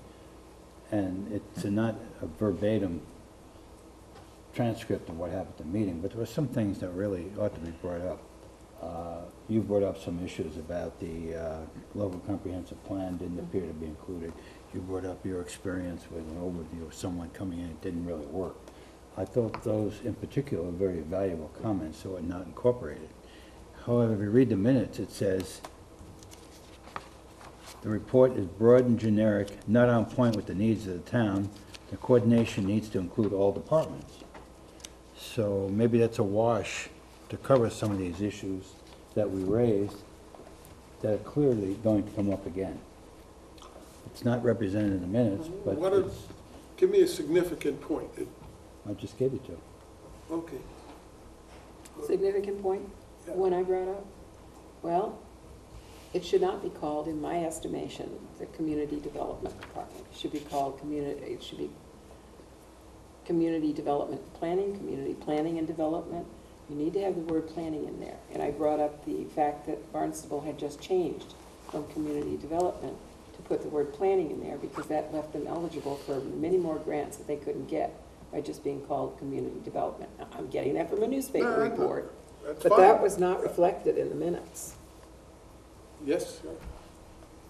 Speaker 2: and it's not a verbatim transcript of what happened at the meeting, but there were some things that really ought to be brought up. You brought up some issues about the local comprehensive plan didn't appear to be included. You brought up your experience with an overview of someone coming in, it didn't really work. I thought those in particular were very valuable comments, so are not incorporated. However, if you read the minutes, it says, the report is broad and generic, not on point with the needs of the town. The coordination needs to include all departments. So maybe that's a wash to cover some of these issues that we raised that are clearly going to come up again. It's not represented in the minutes, but
Speaker 10: Give me a significant point.
Speaker 2: I just gave it to you.
Speaker 10: Okay.
Speaker 1: Significant point,
Speaker 10: Yeah.
Speaker 1: one I brought up? Well, it should not be called, in my estimation, the Community Development Department. It should be called Community Development Planning, Community Planning and Development. You need to have the word planning in there. And I brought up the fact that Barnstable had just changed from community development to put the word planning in there because that left them eligible for many more grants that they couldn't get by just being called community development. Now, I'm getting that from a newspaper report,
Speaker 10: That's
Speaker 1: but
Speaker 10: fine.
Speaker 1: that was not reflected in the minutes.
Speaker 10: Yes?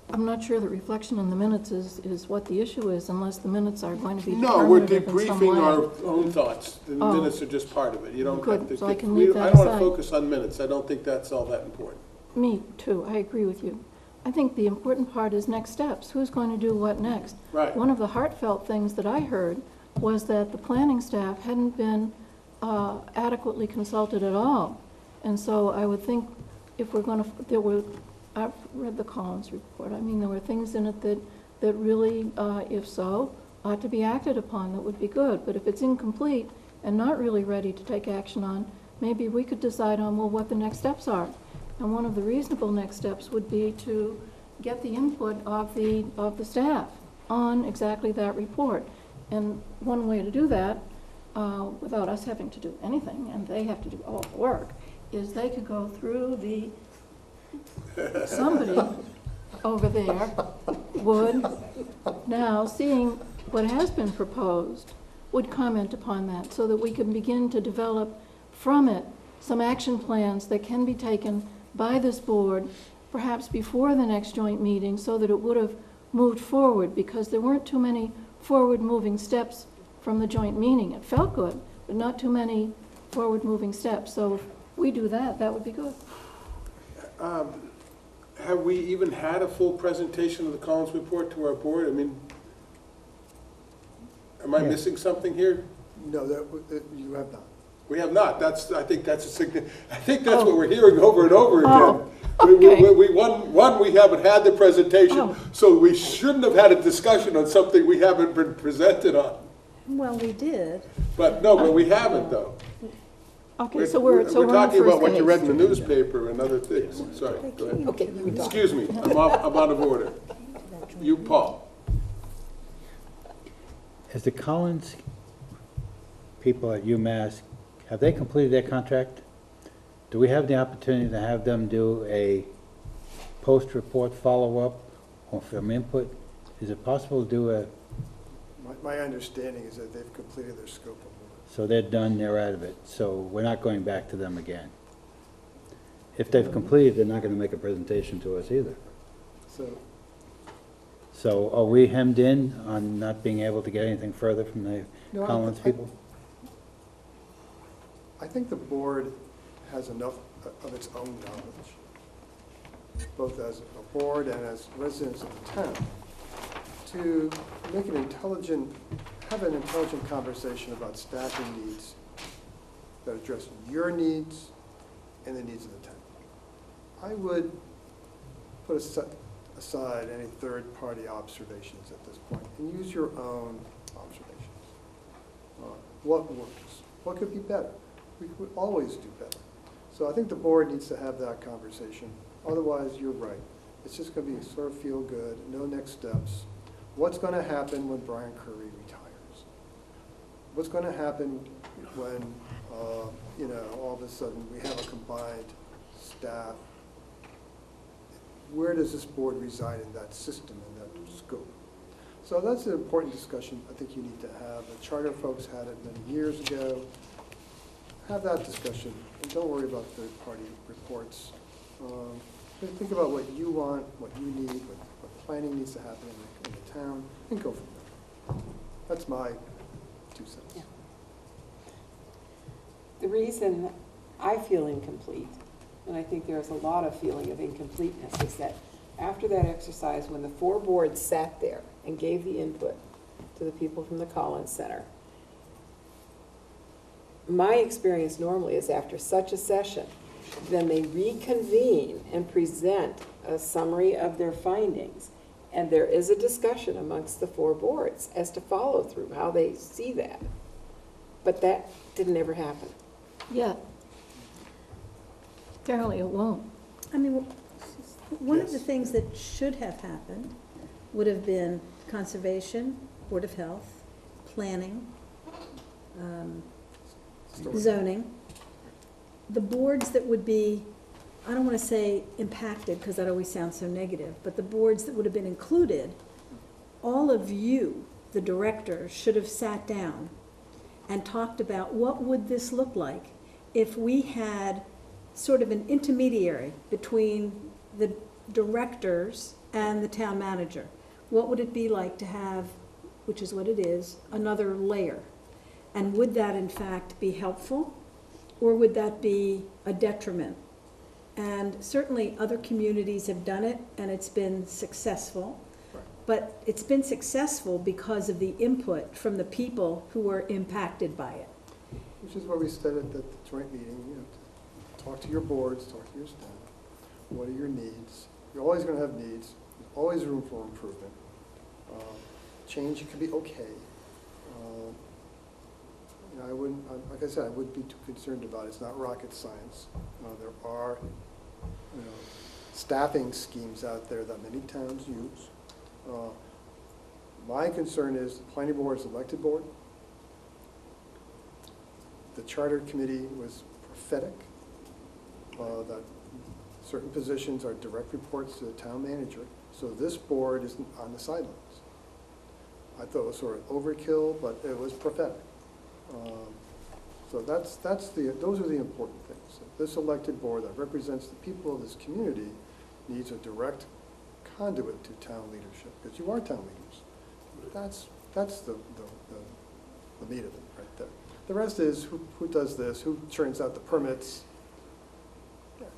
Speaker 8: I'm not sure that reflection in the minutes is what the issue is, unless the minutes are going to be
Speaker 10: No, we're
Speaker 8: determinative in some
Speaker 10: debriefing
Speaker 8: way.
Speaker 10: our own thoughts. The
Speaker 8: Oh.
Speaker 10: minutes are just part of it. You don't
Speaker 8: Good,
Speaker 10: have to.
Speaker 8: so I can
Speaker 10: we-
Speaker 8: leave that
Speaker 10: I don't want to
Speaker 8: aside.
Speaker 10: focus on minutes. I don't think that's all that important.
Speaker 8: Me too, I agree with you. I think the important part is next steps. Who's going to do what next?
Speaker 10: Right.
Speaker 8: One of the heartfelt things that I heard was that the planning staff hadn't been adequately consulted at all. And so I would think if we're going to, I've read the Collins report. I mean, there were things in it that really, if so, ought to be acted upon that would be good. But if it's incomplete and not really ready to take action on, maybe we could decide on, well, what the next steps are. And one of the reasonable next steps would be to get the input of the staff on exactly that report. And one way to do that, without us having to do anything, and they have to do all the work, is they could go through somebody over there would, now seeing what has been proposed, would comment upon that so that we can begin to develop from it some action plans that can be taken by this board, perhaps before the next joint meeting, so that it would have moved forward, because there weren't too many forward-moving steps from the joint meeting. It felt good, but not too many forward-moving steps. So if we do that, that would be good.
Speaker 10: Have we even had a full presentation of the Collins report to our board? I mean, am I missing something here?
Speaker 5: No, you have not.
Speaker 10: We have not. I think that's what we're hearing over and over again.
Speaker 8: Oh, okay.
Speaker 10: We haven't had the presentation, so we shouldn't have had a discussion on something we haven't been presented on.
Speaker 3: Well, we did.
Speaker 10: But we haven't though.
Speaker 8: Okay, so we're
Speaker 10: talking
Speaker 8: on
Speaker 10: about
Speaker 8: first
Speaker 10: what you
Speaker 8: base.
Speaker 10: read in the newspaper and other things. Sorry, go ahead.
Speaker 1: Okay, you can talk.
Speaker 10: Excuse me, I'm out of order. You, Paul.
Speaker 2: Has the Collins people at UMass, have they completed their contract? Do we have the opportunity to have them do a post-report follow-up or from input? Is it possible to do a,
Speaker 5: My understanding is that they've completed their scope of work.
Speaker 2: so they're done, they're out of it, so we're not going back to them again? If they've completed, they're not gonna make a presentation to us either. So are we hemmed in on not being able to get anything further from the
Speaker 5: No,
Speaker 2: Collins people?
Speaker 5: I think the board has enough of its own knowledge, both as a board and as residents of the town, to make an intelligent, have an intelligent conversation about staffing needs that address your needs and the needs of the town. I would put aside any third-party observations at this point and use your own observations. What works? What could be better? We could always do better. So I think the board needs to have that conversation. Otherwise, you're right. It's just going to be sort of feel good, no next steps. What's going to happen when Brian Curry retires? What's going to happen when, all of a sudden we have a combined staff? Where does this board reside in that system, in that scope? So that's an important discussion I think you need to have. The charter folks had it many years ago. Have that discussion, and don't worry about third-party reports. Think about what you want, what you need, what planning needs to happen in the town, and go from there. That's my 2 cents.
Speaker 1: Yeah. The reason I feel incomplete, and I think there's a lot of feeling of incompleteness, is that after that exercise, when the 4 boards sat there and gave the input to the people from the Collins Center, my experience normally is after such a session, then they reconvene and present a summary of their findings. And there is a discussion amongst the 4 boards as to follow through, how they see that. But that didn't ever happen.
Speaker 8: Yeah. Apparently it won't.
Speaker 3: I mean, one of the things that should have happened would have been conservation, Board of Health, planning, zoning. The boards that would be, I don't want to say impacted because that always sounds so negative, but the boards that would have been included, all of you, the directors, should have sat down and talked about what would this look like if we had sort of an intermediary between the directors and the town manager. What would it be like to have, which is what it is, another layer? And would that in fact be helpful, or would that be a detriment? And certainly other communities have done it and it's been successful.
Speaker 5: Right.
Speaker 3: But it's been successful because of the input from the people who were impacted by it.
Speaker 5: Which is what we said at the joint meeting, talk to your boards, talk to your staff. What are your needs? You're always going to have needs. There's always room for improvement. Change can be okay. I wouldn't, like I said, I wouldn't be too concerned about it. It's not rocket science. There are, staffing schemes out there that many towns use. My concern is the planning board is elected board. The charter committee was prophetic, that certain positions are direct reports to the town manager. So this board is on the sidelines. I thought it was sort of overkill, but it was prophetic. So those are the important things. This elected board that represents the people of this community needs a direct conduit to town leadership, because you are town leaders. That's the meat of it right there. The rest is who does this, who turns out the permits.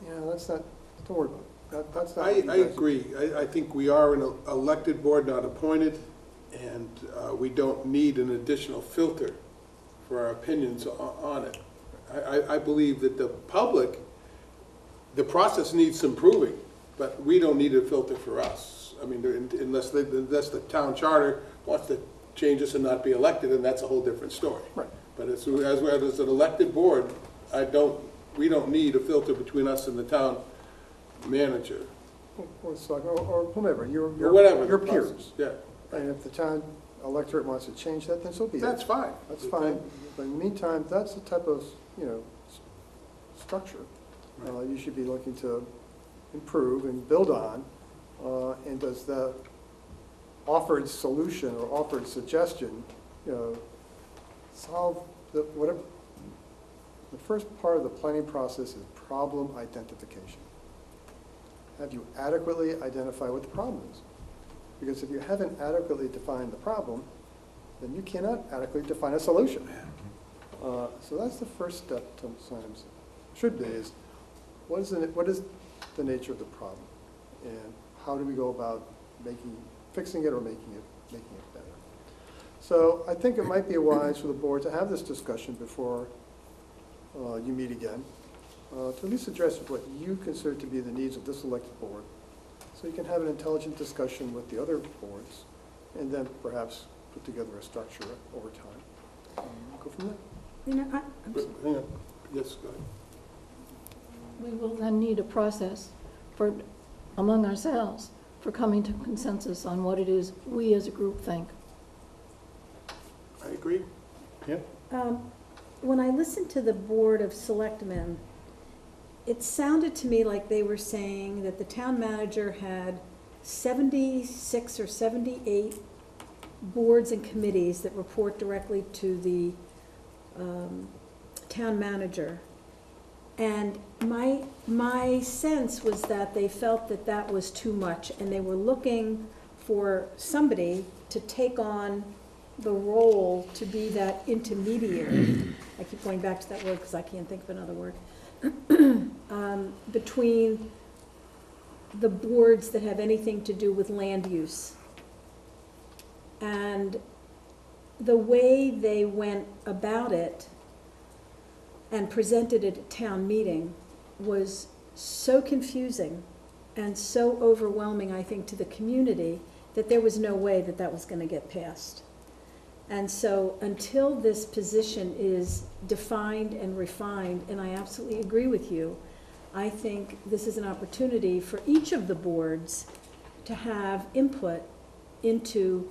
Speaker 5: That's not, don't worry about it. That's not.
Speaker 10: I agree. I think we are an elected board, not appointed, and we don't need an additional filter for our opinions on it. I believe that the public, the process needs improving, but we don't need a filter for us. I mean, unless the town charter wants to change us and not be elected, and that's a whole different story. Right. But as an elected board, we don't need a filter between us and the town manager.
Speaker 5: Or whomever,
Speaker 10: whatever
Speaker 5: your peers.
Speaker 10: Yeah.
Speaker 5: And if the town electorate wants to change that, then so be it.
Speaker 10: That's fine.
Speaker 5: That's fine. But in the meantime, that's the type of, structure You should be looking to improve and build on. And does the offered solution or offered suggestion, solve whatever? The first part of the planning process is problem identification. Have you adequately identified what the problem is? Because if you haven't adequately defined the problem, then you cannot adequately define a solution. So that's the first step sometimes, should be, is what is the nature of the problem? And how do we go about fixing it or making it better? So I think it might be wise for the board to have this discussion before you meet again, to at least address what you consider to be the needs of this elected board, so you can have an intelligent discussion with the other boards, and then perhaps put together a structure over time. Go from there.
Speaker 8: I'm
Speaker 10: Hang on. Yes, go ahead.
Speaker 8: We will then need a process for, among ourselves, for coming to consensus on what it is we as a group think.
Speaker 10: I agree. Yeah.
Speaker 3: When I listened to the Board of Selectmen, it sounded to me like they were saying that the town manager had 76 or 78 boards and committees that report directly to the town manager. And my sense was that they felt that that was too much, and they were looking for somebody to take on the role to be that intermediary. I keep going back to that word because I can't think of another word. Between the boards that have anything to do with land use. And the way they went about it and presented it at town meeting was so confusing and so overwhelming, I think, to the community, that there was no way that that was going to get passed. And so until this position is defined and refined, and I absolutely agree with you, I think this is an opportunity for each of the boards to have input into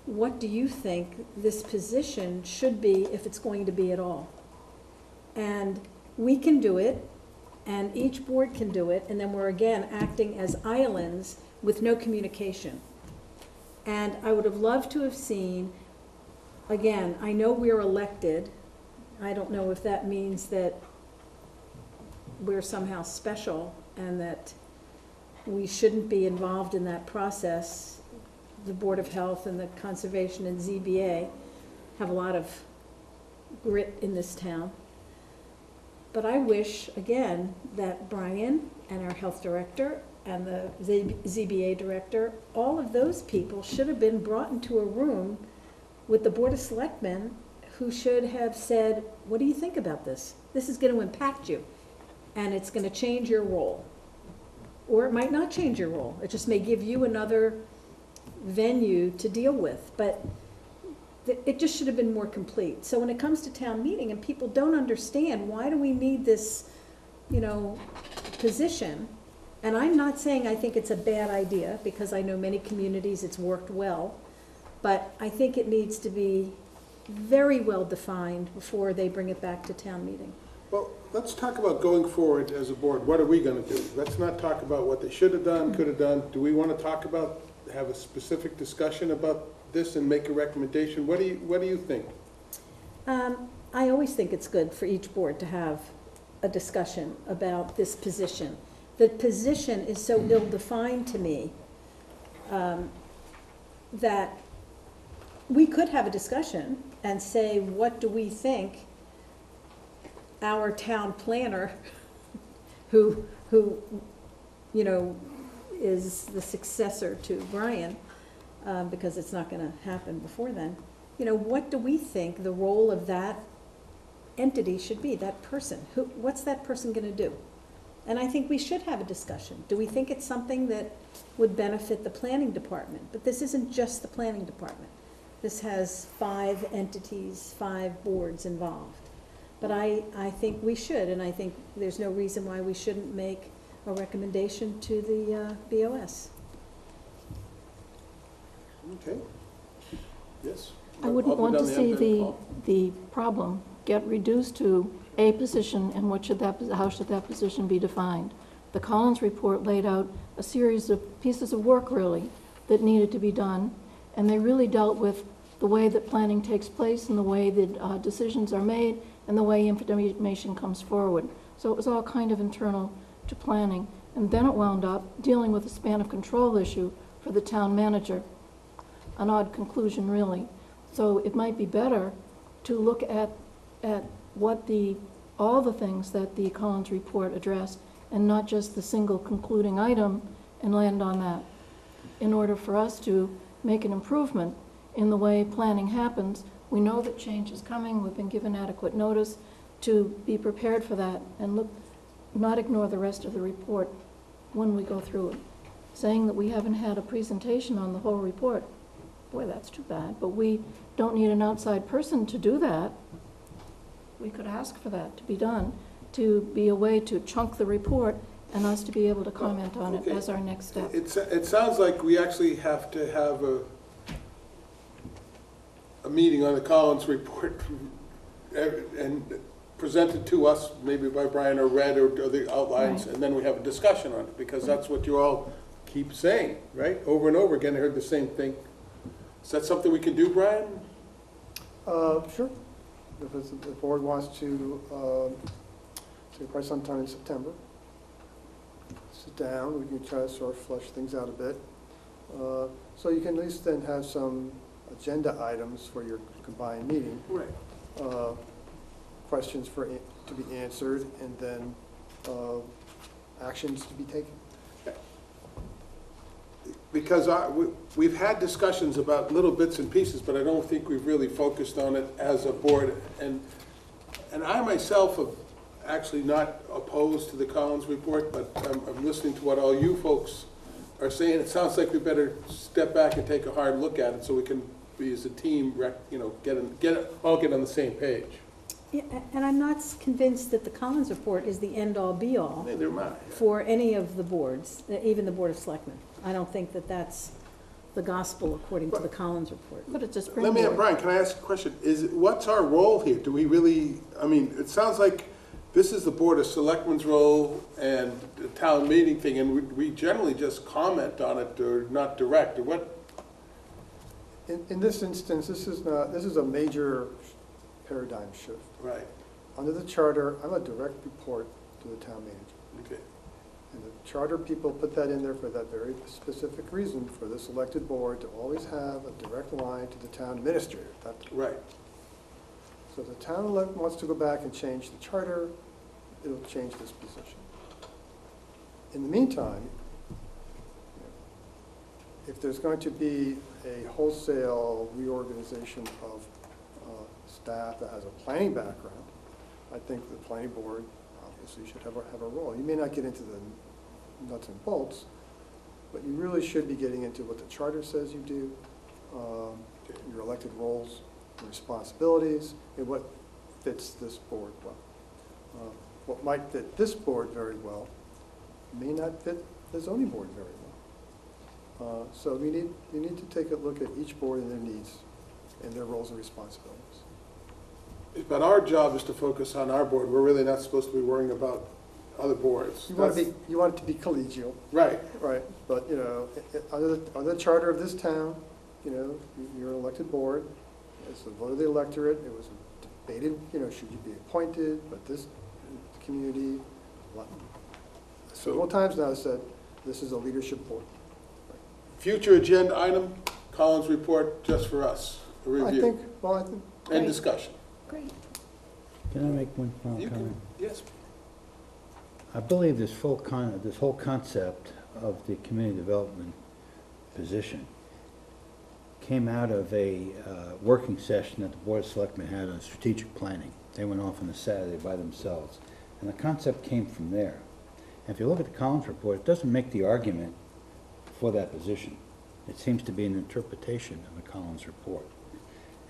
Speaker 3: what do you think this position should be, if it's going to be at all. And we can do it, and each board can do it, and then we're again acting as islands with no communication. And I would have loved to have seen, again, I know we're elected. I don't know if that means that we're somehow special and that we shouldn't be involved in that process. The Board of Health and the Conservation and ZBA have a lot of grit in this town. But I wish, again, that Brian and our health director and the ZBA director, all of those people should have been brought into a room with the Board of Selectmen, who should have said, what do you think about this? This is going to impact you, and it's going to change your role. Or it might not change your role. It just may give you another venue to deal with. But it just should have been more complete. So when it comes to town meeting and people don't understand, why do we need this, position? And I'm not saying I think it's a bad idea, because I know many communities it's worked well, but I think it needs to be very well defined before they bring it back to town meeting.
Speaker 10: Well, let's talk about going forward as a board. What are we going to do? Let's not talk about what they should have done, could have done. Do we want to talk about, have a specific discussion about this and make a recommendation? What do you think?
Speaker 3: I always think it's good for each board to have a discussion about this position. The position is so ill-defined to me that we could have a discussion and say, what do we think our town planner, who is the successor to Brian, because it's not going to happen before then, what do we think the role of that entity should be, that person? What's that person going to do? And I think we should have a discussion. Do we think it's something that would benefit the planning department? But this isn't just the planning department. This has 5 entities, 5 boards involved. But I think we should, and I think there's no reason why we shouldn't make a recommendation to the BOS.
Speaker 10: Okay. Yes.
Speaker 8: I wouldn't want to see the problem get reduced to a position, and how should that position be defined? The Collins report laid out a series of pieces of work, really, that needed to be done, and they really dealt with the way that planning takes place and the way that decisions are made and the way information comes forward. So it was all kind of internal to planning. And then it wound up dealing with the span of control issue for the town manager. An odd conclusion, really. So it might be better to look at what all the things that the Collins report addressed and not just the single concluding item and land on that in order for us to make an improvement in the way planning happens. We know that change is coming. We've been given adequate notice to be prepared for that and not ignore the rest of the report when we go through it. Saying that we haven't had a presentation on the whole report, boy, that's too bad. But we don't need an outside person to do that. We could ask for that to be done, to be a way to chunk the report and us to be able to comment on it as our next step.
Speaker 10: It sounds like we actually have to have a meeting on the Collins report and presented to us, maybe by Brian or read or the outlines, and then we have a discussion on it, because that's what you all keep saying, right? Over and over again, I heard the same thing. Is that something we can do, Brian?
Speaker 5: Sure. If the board wants to, say probably sometime in September, sit down, we can try to sort of flesh things out a bit. So you can at least then have some agenda items for your combined meeting.
Speaker 10: Right.
Speaker 5: Questions to be answered, and then actions to be taken.
Speaker 10: Because we've had discussions about little bits and pieces, but I don't think we've really focused on it as a board. And I myself am actually not opposed to the Collins report, but I'm listening to what all you folks are saying. It sounds like we better step back and take a hard look at it so we can be as a team, all get on the same page.
Speaker 3: Yeah, and I'm not convinced that the Collins report is the end-all, be-all
Speaker 10: Neither am I.
Speaker 3: for any of the boards, even the Board of Selectmen. I don't think that that's the gospel according to the Collins report.
Speaker 8: But it's a
Speaker 10: Let
Speaker 8: springboard.
Speaker 10: me, Brian, can I ask a question? What's our role here? Do we really, it sounds like this is the Board of Selectmen's role and the town meeting thing, and we generally just comment on it or not direct, or what?
Speaker 5: In this instance, this is a major paradigm shift.
Speaker 10: Right.
Speaker 5: Under the charter, I'm a direct report to the town manager.
Speaker 10: Okay.
Speaker 5: And the charter people put that in there for that very specific reason, for this elected board to always have a direct line to the town administrator.
Speaker 10: Right.
Speaker 5: So if the town wants to go back and change the charter, it'll change this position. In the meantime, if there's going to be a wholesale reorganization of staff that has a planning background, I think the planning board obviously should have a role. You may not get into the nuts and bolts, but you really should be getting into what the charter says you do, your elected roles and responsibilities, and what fits this board well. What might fit this board very well may not fit the zoning board very well. So you need to take a look at each board and their needs and their roles and responsibilities.
Speaker 10: But our job is to focus on our board. We're really not supposed to be worrying about other boards.
Speaker 5: You want it to be collegial.
Speaker 10: Right.
Speaker 5: Right. But, under the charter of this town, you're an elected board. It's the vote of the electorate. It was debated, should you be appointed, but this community, several times now said, this is a leadership board.
Speaker 10: Future agenda item, Collins report, just for us, a review.
Speaker 5: I think.
Speaker 10: And discussion.
Speaker 8: Great.
Speaker 2: Can I make one final comment?
Speaker 10: Yes.
Speaker 2: I believe this whole concept of the community development position came out of a working session that the Board of Selectmen had on strategic planning. They went off on a Saturday by themselves. And the concept came from there. And if you look at the Collins report, it doesn't make the argument for that position. It seems to be an interpretation of the Collins report.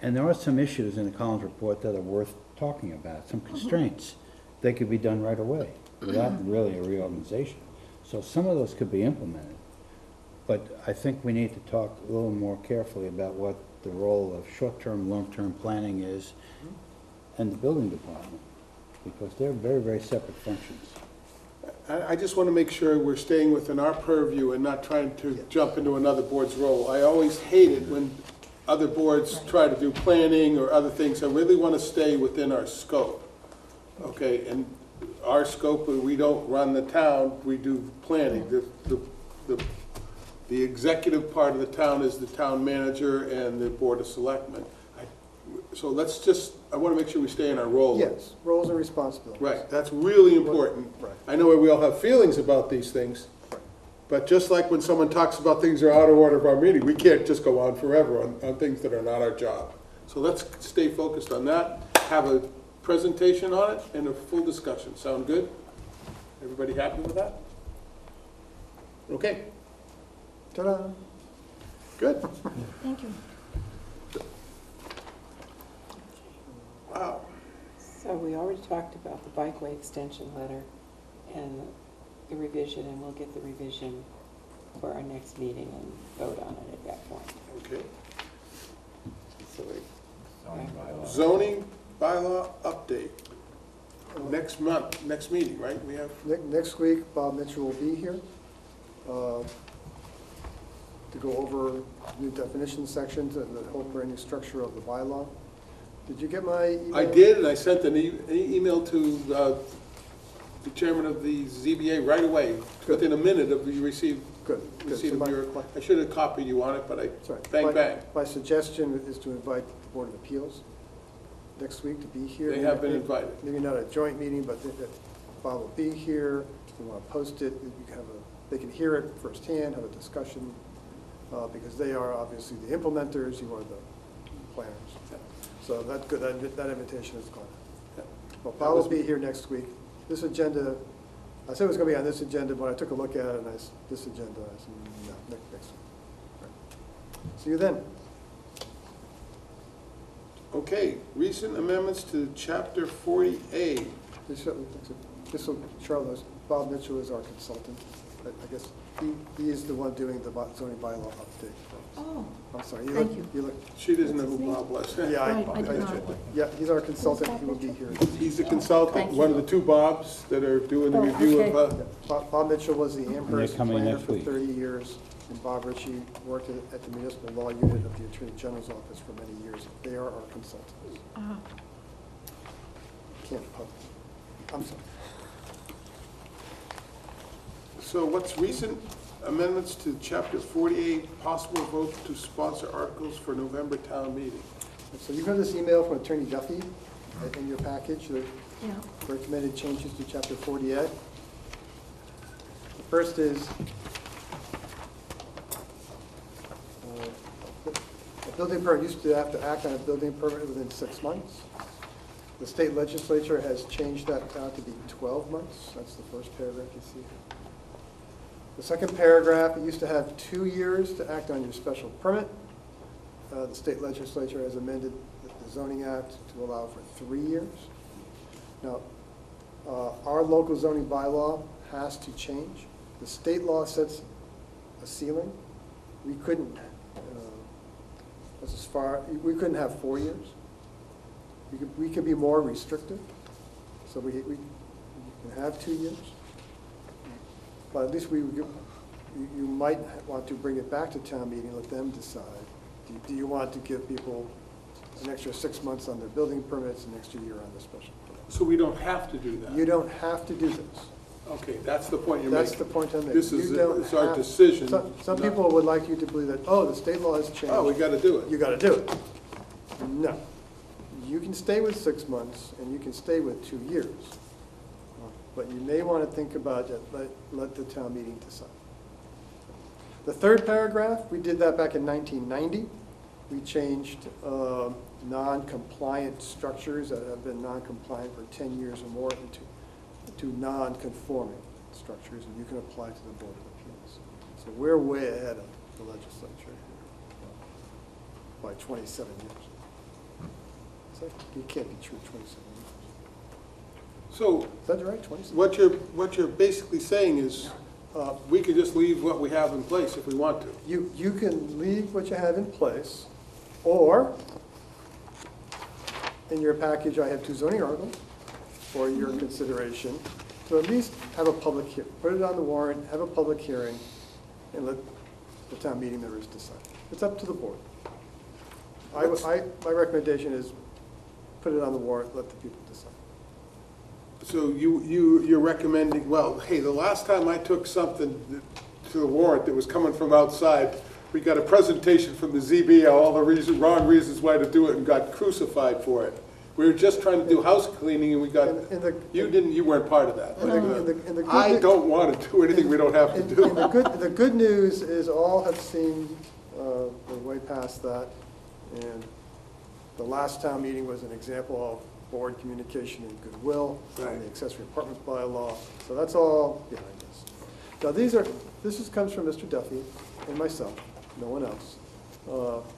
Speaker 2: And there are some issues in the Collins report that are worth talking about, some constraints. They could be done right away without really a reorganization. So some of those could be implemented. But I think we need to talk a little more carefully about what the role of short-term, long-term planning is, and the building department, because they're very, very separate functions.
Speaker 10: I just want to make sure we're staying within our purview and not trying to jump into another board's role. I always hate it when other boards try to do planning or other things. I really want to stay within our scope. Okay, and our scope, we don't run the town, we do planning. The executive part of the town is the town manager and the board of selectmen. So let's just, I want to make sure we stay in our role.
Speaker 5: Yes, roles and responsibilities.
Speaker 10: Right, that's really important.
Speaker 5: Right.
Speaker 10: I know we all have feelings about these things, but just like when someone talks about things that are out of order of our meeting, we can't just go on forever on things that are not our job. So let's stay focused on that, have a presentation on it, and a full discussion. Sound good? Everybody happy with that? Okay.
Speaker 5: Ta-da.
Speaker 10: Good.
Speaker 8: Thank you.
Speaker 10: Wow.
Speaker 1: So we already talked about the bikeway extension letter and the revision, and we'll get the revision for our next meeting and vote on it at that point.
Speaker 10: Okay.
Speaker 1: So we're,
Speaker 4: Zoning bylaw.
Speaker 10: Zoning bylaw update. Next month, next meeting, right? We have,
Speaker 5: Next week, Bob Mitchell will be here to go over new definition sections and the whole brand new structure of the bylaw. Did you get my email?
Speaker 10: I did, and I sent an email to the chairman of the ZBA right away, within a minute of you received.
Speaker 5: Good.
Speaker 10: Received
Speaker 5: So
Speaker 10: your, I should have copied you on it, but bang, bang.
Speaker 5: My suggestion is to invite the Board of Appeals next week to be here.
Speaker 10: They have been invited.
Speaker 5: Maybe not a joint meeting, but Bob will be here. If we want to post it, you can they can hear it firsthand, have a discussion, because they are obviously the implementers, you are the planners. So that's good, that invitation is gone. Well, Bob will be here next week. This agenda, I said it was going to be on this agenda, but I took a look at it and this agenda, I said, no, next week. Right. See you then.
Speaker 10: Okay, recent amendments to Chapter 40A.
Speaker 5: Charlotte, Bob Mitchell is our consultant. I guess he is the one doing the zoning bylaw update.
Speaker 8: Oh,
Speaker 5: I'm sorry.
Speaker 8: thank you.
Speaker 10: She doesn't know who Bob was.
Speaker 5: Yeah,
Speaker 8: Right, I did not.
Speaker 5: yeah, he's our consultant. He will be here.
Speaker 10: He's the consultant, one of the two Bobs that are doing the review of,
Speaker 5: Bob Mitchell was the Amherst
Speaker 2: coming
Speaker 5: planner
Speaker 2: next
Speaker 5: for
Speaker 2: week.
Speaker 5: 30 years, and Bob Ritchie worked at the municipal law unit of the Attorney General's office for many years. They are our consultants. Can't pub. I'm sorry.
Speaker 10: So what's recent amendments to Chapter 48, possible vote to sponsor articles for November town meeting?
Speaker 5: So you got this email from Attorney Duffy in your package, the
Speaker 8: Yeah.
Speaker 5: recommended changes to Chapter 48. The first is a building permit used to have to act on a building permit within 6 months. The state legislature has changed that now to be 12 months. That's the first paragraph you see here. The second paragraph, it used to have 2 years to act on your special permit. The state legislature has amended the zoning act to allow for 3 years. Now, our local zoning bylaw has to change. The state law sets a ceiling. We couldn't, we couldn't have 4 years. We could be more restrictive. So we can have 2 years. But at least you might want to bring it back to town meeting, let them decide. Do you want to give people an extra 6 months on their building permits, an extra year on the special permit?
Speaker 10: So we don't have to do that?
Speaker 5: You don't have to do this.
Speaker 10: Okay, that's the point you're making.
Speaker 5: That's the point I'm making.
Speaker 10: This is
Speaker 5: You don't
Speaker 10: it's our
Speaker 5: have-
Speaker 10: decision.
Speaker 5: Some people would like you to believe that, oh, the state law has changed.
Speaker 10: Oh, we got to do it.
Speaker 5: You got to do it. No. You can stay with 6 months, and you can stay with 2 years. But you may want to think about it, let the town meeting decide. The third paragraph, we did that back in 1990. We changed non-compliant structures that have been non-compliant for 10 years or more into non-conforming structures, and you can apply to the Board of Appeals. So we're way ahead of the legislature here by 27 years. So it can't be true, 27 years.
Speaker 10: So
Speaker 5: Is that right, 27?
Speaker 10: what you're basically saying is we could just leave what we have in place if we want to.
Speaker 5: You can leave what you have in place, or in your package, I have 2 zoning articles for your consideration. So at least have a public hearing, put it on the warrant, have a public hearing, and let the town meeting members decide. It's up to the board. My recommendation is put it on the warrant, let the people decide.
Speaker 10: So you're recommending, well, hey, the last time I took something to the warrant that was coming from outside, we got a presentation from the ZBA, all the wrong reasons why to do it, and got crucified for it. We were just trying to do house cleaning, and we got, you weren't part of that. I don't want to do anything we don't have to do.
Speaker 5: The good news is all have seen, we're way past that, and the last town meeting was an example of board communication and goodwill, and the accessory apartments bylaw, so that's all behind us. Now this comes from Mr. Duffy and myself, no one else.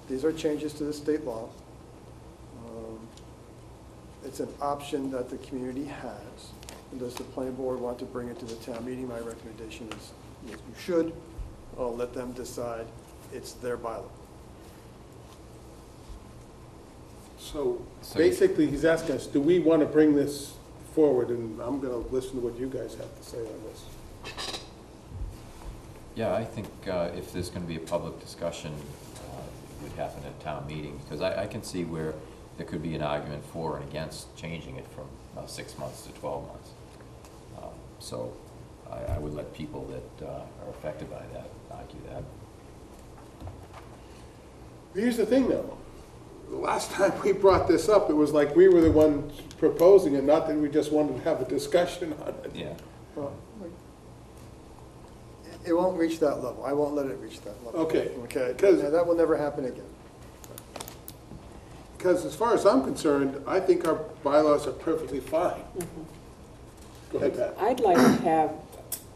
Speaker 5: These are changes to the state law. It's an option that the community has. And does the planning board want to bring it to the town meeting? My recommendation is yes, you should. Let them decide. It's their bylaw.
Speaker 10: So basically, he's asking us, do we want to bring this forward? And I'm going to listen to what you guys have to say on this.
Speaker 4: Yeah, I think if there's going to be a public discussion, it would happen at a town meeting, because I can see where there could be an argument for and against changing it from 6 months to 12 months. So I would let people that are affected by that argue that.
Speaker 10: Here's the thing, though. The last time we brought this up, it was like we were the ones proposing it, not that we just wanted to have a discussion on it.
Speaker 4: Yeah.
Speaker 5: Well, it won't reach that level. I won't let it reach that level.
Speaker 10: Okay.
Speaker 5: Okay, that will never happen again.
Speaker 10: Because as far as I'm concerned, I think our bylaws are perfectly fine. Go ahead, Pat.
Speaker 1: I'd like to have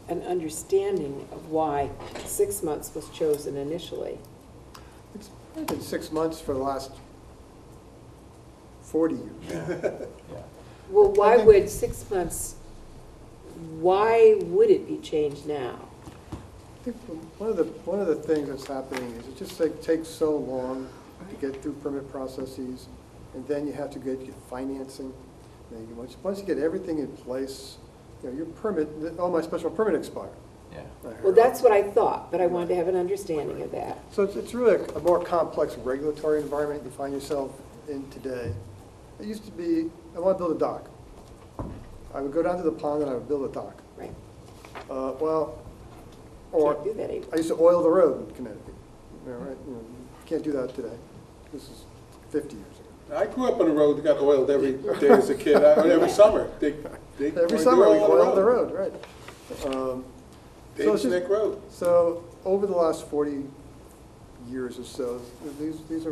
Speaker 1: an understanding of why 6 months was chosen initially.
Speaker 5: It's been 6 months for the last 40 years.
Speaker 4: Yeah.
Speaker 1: Well, why would 6 months, why would it be changed now?
Speaker 5: I think one of the things that's happening is it just takes so long to get through permit processes, and then you have to get financing. And once you get everything in place, your permit, my special permit expired.
Speaker 4: Yeah.
Speaker 1: Well, that's what I thought, but I wanted to have an understanding of that.
Speaker 5: So it's really a more complex regulatory environment you find yourself in today. It used to be, I want to build a dock. I would go down to the pond and I would build a dock.
Speaker 1: Right.
Speaker 5: Or
Speaker 1: Can't do that anymore.
Speaker 5: I used to oil the road in Connecticut. Right? You can't do that today. This is 50 years ago.
Speaker 10: I grew up on a road that got oiled every day as a kid, every summer.
Speaker 5: Every summer we oiled the road, right.
Speaker 10: Dave's Neck Road.
Speaker 5: So over the last 40 years or so, these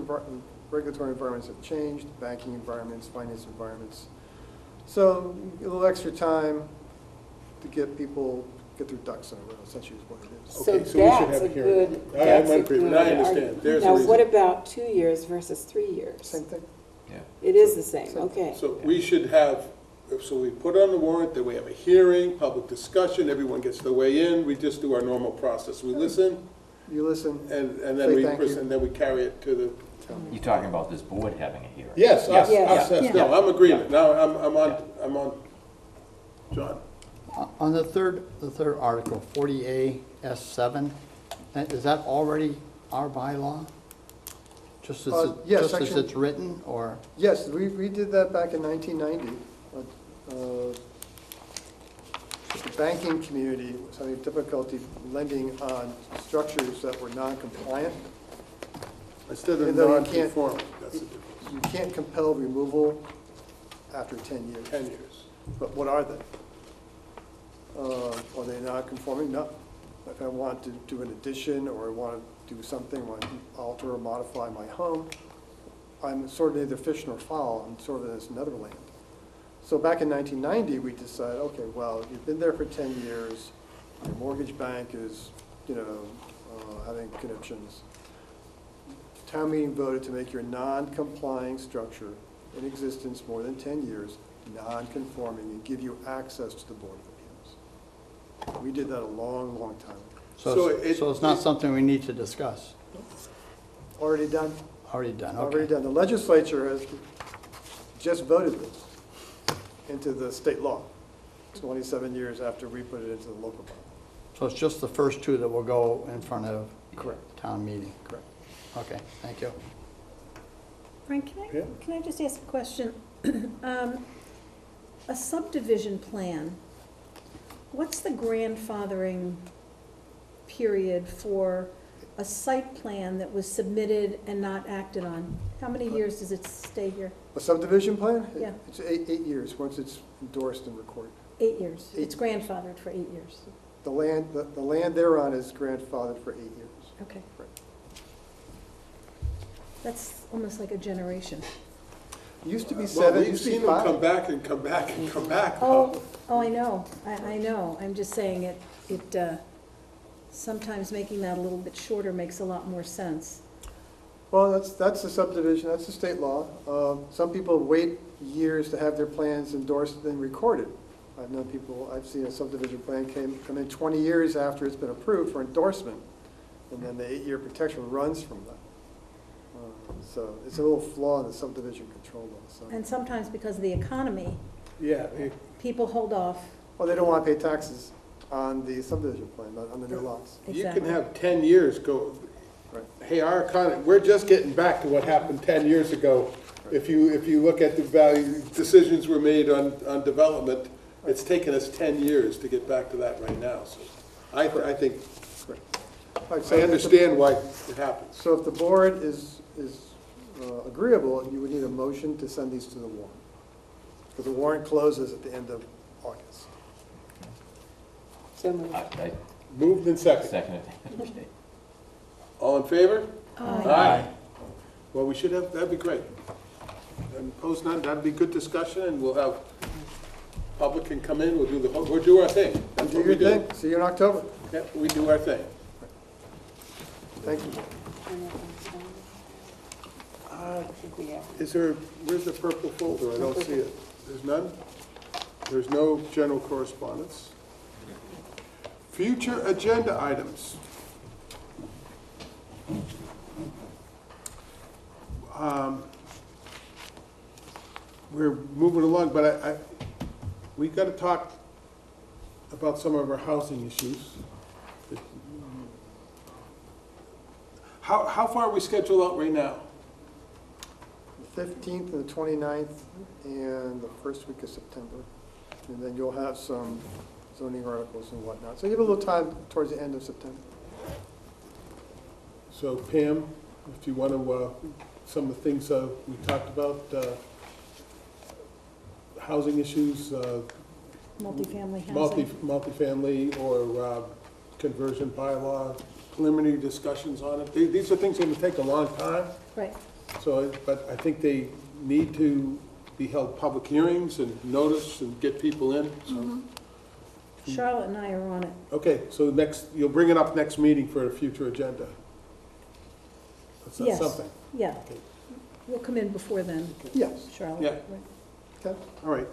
Speaker 5: regulatory environments have changed, banking environments, finance environments. So a little extra time to get their ducks in a row, essentially is what it is.
Speaker 1: So
Speaker 10: Okay, so we should
Speaker 1: that's
Speaker 10: have
Speaker 1: a
Speaker 10: a hearing.
Speaker 1: good,
Speaker 10: I
Speaker 1: that's a
Speaker 10: agree,
Speaker 1: good
Speaker 10: but I understand.
Speaker 1: argument.
Speaker 10: There's a
Speaker 1: Now,
Speaker 10: reason.
Speaker 1: what about 2 years versus 3 years?
Speaker 5: Same thing.
Speaker 4: Yeah.
Speaker 1: It is the same, okay.
Speaker 10: So we should have, so we put it on the warrant, then we have a hearing, public discussion, everyone gets to weigh in, we just do our normal process. We listen,
Speaker 5: You listen.
Speaker 10: and
Speaker 5: Say
Speaker 10: then we carry it to the.
Speaker 4: You're talking about this board having a hearing?
Speaker 10: Yes, us,
Speaker 1: Yeah.
Speaker 10: no, I'm agreement. Now, I'm on, John.
Speaker 6: On the third article, 40A S7, is that already our bylaw? Just as
Speaker 5: yes,
Speaker 6: it's written, or?
Speaker 5: Yes, we did that back in 1990. The banking community was having difficulty lending on structures that were non-compliant.
Speaker 10: Instead of
Speaker 5: Even though
Speaker 10: non-conforming, that's the difference.
Speaker 5: You can't compel removal after 10 years.
Speaker 10: 10 years.
Speaker 5: But what are they? Are they non-conforming? No. If I want to do an addition or I want to do something, want to alter or modify my home, I'm sort of neither fish nor fowl. I'm sort of in this netherland. So back in 1990, we decided, okay, well, you've been there for 10 years. Your mortgage bank is, having connections. Town meeting voted to make your non-complying structure in existence more than 10 years non-conforming and give you access to the Board of Appeals. We did that a long, long time ago.
Speaker 6: So it's not something we need to discuss?
Speaker 5: Already done?
Speaker 6: Already done, okay.
Speaker 5: Already done. The legislature has just voted this into the state law 27 years after we put it into the local law.
Speaker 6: So it's just the first two that will go in front of
Speaker 5: Correct.
Speaker 6: town meeting?
Speaker 5: Correct.
Speaker 6: Okay, thank you.
Speaker 3: Frank, can I just ask a question? A subdivision plan, what's the grandfathering period for a site plan that was submitted and not acted on? How many years does it stay here?
Speaker 5: A subdivision plan?
Speaker 3: Yeah.
Speaker 5: It's eight years, once it's endorsed and recorded.
Speaker 3: 8 years. It's grandfathered for 8 years.
Speaker 5: The land they're on is grandfathered for 8 years.
Speaker 3: Okay.
Speaker 5: Right.
Speaker 3: That's almost like a generation.
Speaker 5: It used to be
Speaker 10: Well,
Speaker 5: 7,
Speaker 10: we've
Speaker 5: used to be
Speaker 10: seen them
Speaker 5: 5.
Speaker 10: come back and come back and come back.
Speaker 3: Oh, I know, I know. I'm just saying it, sometimes making that a little bit shorter makes a lot more sense.
Speaker 5: Well, that's the subdivision, that's the state law. Some people wait years to have their plans endorsed and recorded. I've known people, I've seen a subdivision plan come in 20 years after it's been approved for endorsement, and then the 8-year protection runs from that. So it's a little flaw in the subdivision control law. So.
Speaker 3: And sometimes because of the economy,
Speaker 10: Yeah.
Speaker 3: people hold off.
Speaker 5: Well, they don't want to pay taxes on the subdivision plan, on the new lots.
Speaker 10: You
Speaker 3: Exactly.
Speaker 10: can have 10 years go,
Speaker 5: Right.
Speaker 10: hey, our economy, we're just getting back to what happened 10 years ago. If you look at the value, decisions were made on development, it's taken us 10 years to get back to that right now. So I think,
Speaker 5: Right, so
Speaker 10: I understand why it happens.
Speaker 5: So if the board is agreeable, you would need a motion to send these to the warrant. Because the warrant closes at the end of August.
Speaker 4: I
Speaker 10: Moved and seconded.
Speaker 4: second it. Okay.
Speaker 10: All in favor?
Speaker 3: Aye.
Speaker 10: Well, we should have, that'd be great. And post none, that'd be good discussion, and we'll have, public can come in, we'll do our thing. That's
Speaker 5: Do
Speaker 10: what
Speaker 5: your
Speaker 10: we do.
Speaker 5: thing, see you in October.
Speaker 10: Yeah, we do our thing.
Speaker 5: Thank you.
Speaker 10: Is there, where's the purple folder? I don't see it. There's none? There's no general correspondence. Future agenda items. We're moving along, but we got to talk about some of our housing issues. How far are we scheduled out right now?
Speaker 5: The 15th and the 29th and the first week of September. And then you'll have some zoning articles and whatnot. So you have a little time towards the end of September.
Speaker 10: So Pam, if you want to, some of the things we talked about, housing issues,
Speaker 3: Multifamily housing.
Speaker 10: multifamily or conversion bylaw, preliminary discussions on it. These are things that will take a long time.
Speaker 3: Right.
Speaker 10: So, but I think they need to be held public hearings and notice and get people in. So,
Speaker 3: Charlotte and I are on it.
Speaker 10: okay, so you'll bring it up next meeting for a future agenda. That's
Speaker 3: Yes.
Speaker 10: something.
Speaker 3: Yeah. We'll come in before then,
Speaker 5: Yes.
Speaker 3: Charlotte.
Speaker 10: Yeah.
Speaker 3: Right.
Speaker 5: Okay.
Speaker 10: All right.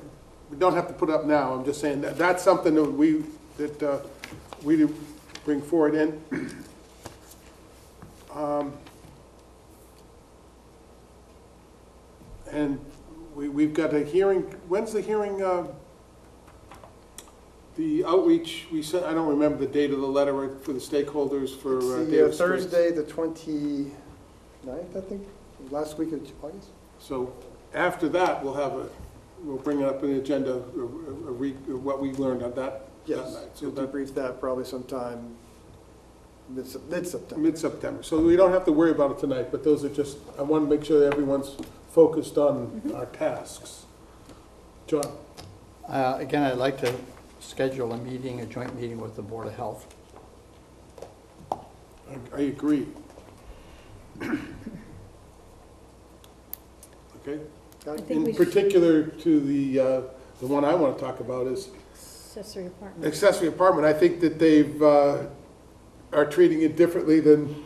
Speaker 10: We don't have to put it up now. I'm just saying that that's something that we bring forward in. And we've got a hearing. When's the hearing? The outreach, we sent, I don't remember the date of the letter for the stakeholders for
Speaker 5: It's
Speaker 10: David
Speaker 5: the
Speaker 10: Springs.
Speaker 5: Thursday, the 29th, I think, last week of August.
Speaker 10: So after that, we'll bring it up in the agenda, what we learned on that
Speaker 5: Yes,
Speaker 10: night. So
Speaker 5: you'll
Speaker 10: that,
Speaker 5: debrief that probably sometime mid-September.
Speaker 10: mid-September. So we don't have to worry about it tonight, but those are just, I want to make sure that everyone's focused on our tasks. John?
Speaker 6: Again, I'd like to schedule a meeting, a joint meeting with the Board of Health.
Speaker 10: I agree. Okay?
Speaker 3: think we
Speaker 10: In
Speaker 3: should-
Speaker 10: particular to the one I want to talk about is
Speaker 3: Accessory apartment.
Speaker 10: accessory apartment. I think that they've, are treating it differently than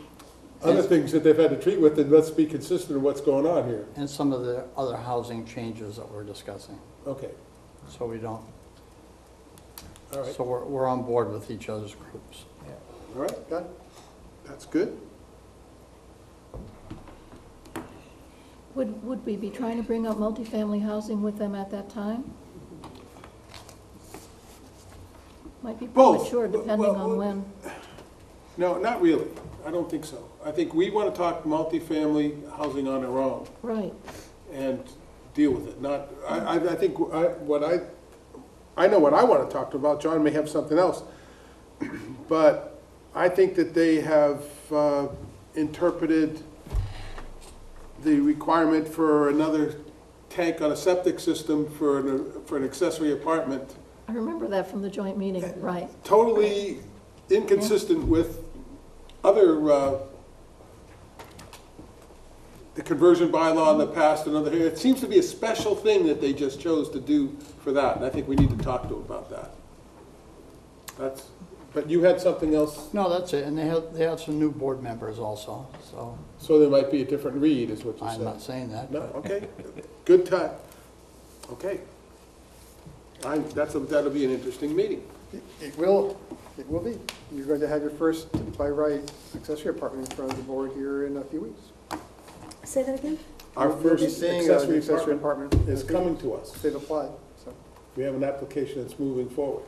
Speaker 10: other things that they've had to treat with, and let's be consistent in what's going on here.
Speaker 6: And some of the other housing changes that we're discussing,
Speaker 10: Okay,
Speaker 6: so we don't,
Speaker 10: all right,
Speaker 6: so we're on board with each other's groups.
Speaker 10: all right, that's good.
Speaker 8: Would we be trying to bring up multifamily housing with them at that time? Might be
Speaker 10: Both.
Speaker 8: premature, depending on when.
Speaker 10: No, not really. I don't think so. I think we want to talk multifamily housing on our own
Speaker 8: Right.
Speaker 10: and deal with it. Not, I think, I know what I want to talk to about. John may have something else. But I think that they have interpreted the requirement for another tank on a septic system for an accessory apartment
Speaker 8: I remember that from the joint meeting, right.
Speaker 10: totally inconsistent with other, the conversion bylaw in the past and other, it seems to be a special thing that they just chose to do for that, and I think we need to talk to them about that. But you had something else,
Speaker 6: No, that's it, and they have some new board members also, so
Speaker 10: so there might be a different read, is what you said.
Speaker 6: I'm not saying that.
Speaker 10: No,
Speaker 6: but-
Speaker 10: okay, good time. Okay. That'll be an interesting meeting.
Speaker 5: It will be. You're going to have your first, by right, accessory apartment in front of the board here in a few weeks.
Speaker 3: Say that again?
Speaker 10: Our
Speaker 5: You'll be
Speaker 10: first
Speaker 5: seeing
Speaker 10: accessory
Speaker 5: an accessory
Speaker 10: apartment
Speaker 5: apartment
Speaker 10: is coming to us.
Speaker 5: They've applied, so.
Speaker 10: We have an application that's moving forward.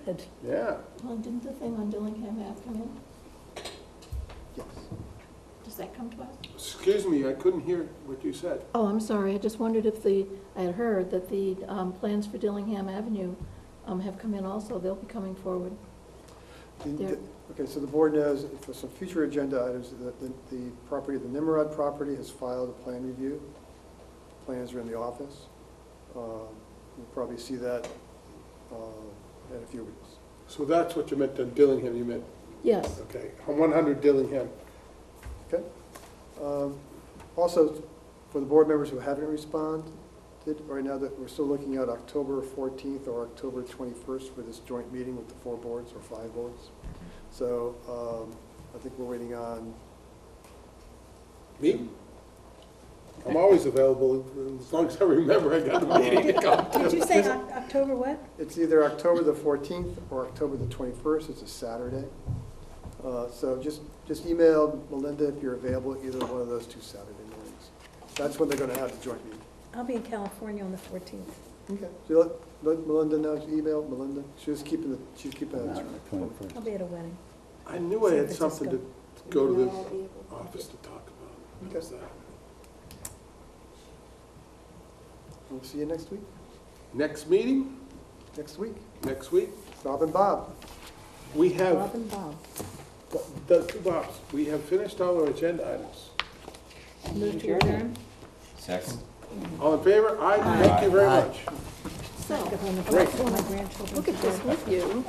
Speaker 8: Good.
Speaker 10: Yeah.
Speaker 8: Well, didn't the thing on Dillingham Ave come in?
Speaker 5: Yes.
Speaker 8: Does that come to us?
Speaker 10: Excuse me, I couldn't hear what you said.
Speaker 8: Oh, I'm sorry, I just wondered if I had heard that the plans for Dillingham Avenue have come in also. They'll be coming forward. There.
Speaker 5: Okay, so the board knows for some future agenda items that the property, the Nimrod property has filed a plan review. Plans are in the office. You'll probably see that in a few weeks.
Speaker 10: So that's what you meant to Dillingham, you meant?
Speaker 8: Yes.
Speaker 10: Okay, 100 Dillingham.
Speaker 5: Okay. Also, for the board members who haven't responded, right now that we're still looking at October 14th or October 21st for this joint meeting with the 4 boards or 5 boards. So I think we're waiting on.
Speaker 10: Me? I'm always available, as long as I remember I got a meeting to come to.
Speaker 3: Did you say October what?
Speaker 5: It's either October the 14th or October the 21st. It's a Saturday. So just email Melinda if you're available either one of those 2 Saturday mornings. That's when they're going to have the joint meeting.
Speaker 3: I'll be in California on the 14th.
Speaker 5: Okay. So let Melinda know. Email Melinda. She's keeping it.
Speaker 3: I'll be at a wedding.
Speaker 10: I knew I had
Speaker 3: San
Speaker 10: something to
Speaker 3: Francisco.
Speaker 10: go to the office to talk about. What is that?
Speaker 5: We'll see you next week.
Speaker 10: Next meeting?
Speaker 5: Next week.
Speaker 10: Next week?
Speaker 5: Bob and Bob.
Speaker 10: We have,
Speaker 3: Bob and Bob.
Speaker 10: the 2 Bobs, we have finished all our agenda items.
Speaker 3: Move to adjourn.
Speaker 4: Second?
Speaker 10: All in favor? Aye. Thank you very much.
Speaker 8: So,
Speaker 3: Go home and
Speaker 10: Great.
Speaker 3: talk to my grandchildren.
Speaker 8: look at this with you.